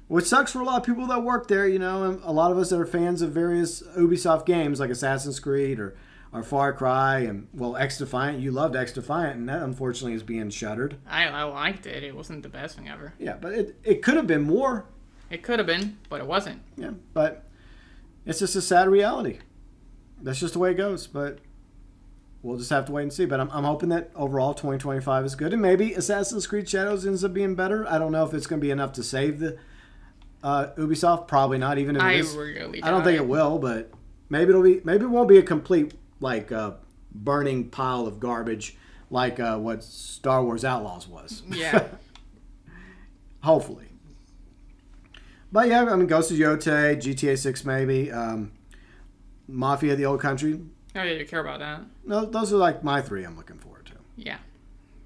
Which sucks for a lot of people that work there, and a lot of us that are fans of various Ubisoft games like Assassin's Creed or Far Cry and, well, X-Defiant. You loved X-Defiant, and that unfortunately is being shuttered. I liked it. It wasn't the best thing ever. Yeah, but it could have been more. It could have been, but it wasn't. Yeah, but it's just a sad reality. That's just the way it goes, but we'll just have to wait and see. But I'm hoping that overall 2025 is good, and maybe Assassin's Creed Shadows ends up being better. I don't know if it's going to be enough to save the Ubisoft. Probably not, even if it is. I don't think it will, but maybe it won't be a complete burning pile of garbage like what Star Wars Outlaws was. Yeah. Hopefully. But yeah, I mean, Ghost of Yotei, GTA 6 maybe, Mafia: The Old Country. Oh yeah, you care about that. No, those are like my three I'm looking forward to. Yeah.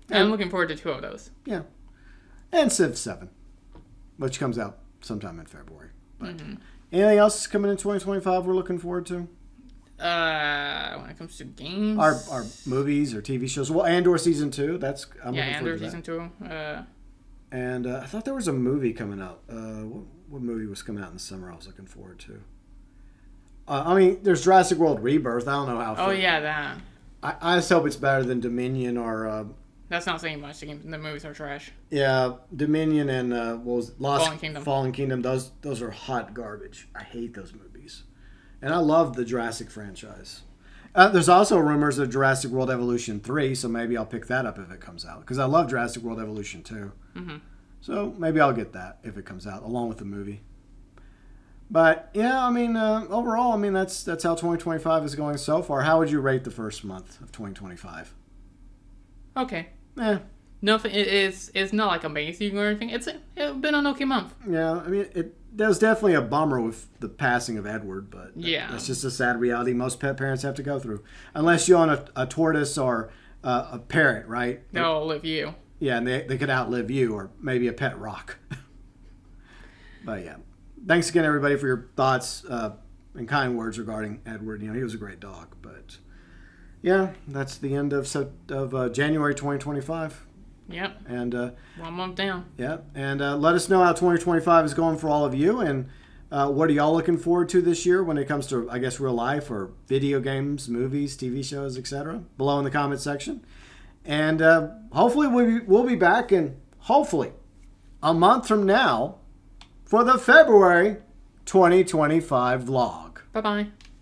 I'm looking forward to 2 of those. Yeah. And Civ 7, which comes out sometime in February. But anything else coming in 2025 we're looking forward to? When it comes to games, our movies or TV shows. Well, Andor season 2. I'm looking forward Andor to that. season 2. And I thought there was a movie coming out. What movie was coming out in the summer I was looking forward to? I mean, there's Jurassic World Rebirth. I don't know how. Oh yeah, that. I just hope it's better than Dominion or. That's not saying much. The movies are trash. Yeah, Dominion and what was Lost Fallen Kingdom. Fallen Kingdom. Those are hot garbage. I hate those movies, and I love the Jurassic franchise. There's also rumors of Jurassic World Evolution 3, so maybe I'll pick that up if it comes out because I love Jurassic World Evolution 2. Mm-hmm. So maybe I'll get that if it comes out along with the movie. But yeah, I mean, overall, I mean that's how 2025 is going so far. How would you rate the first month of 2025? Okay. Yeah. Nothing. It's not like amazing or anything. It's been an okay month. Yeah, I mean, there's definitely a bummer with the passing of Edward, but that's just a sad reality most pet parents have to go through. Unless you own a tortoise or a parrot, right? They'll outlive you. Yeah, and they could outlive you or maybe a pet rock. But yeah. Thanks again, everybody, for your thoughts and kind words regarding Edward. He was a great dog, but yeah, that's the end of January 2025. Yep. And 1 month down. Yeah, and let us know how 2025 is going for all of you, and What are y'all looking forward to this year when it comes to, I guess, real life or video games, movies, TV shows, etc.? Below in the comment section. And hopefully we'll be back in, hopefully, a month from now for the February 2025 vlog. Bye-bye.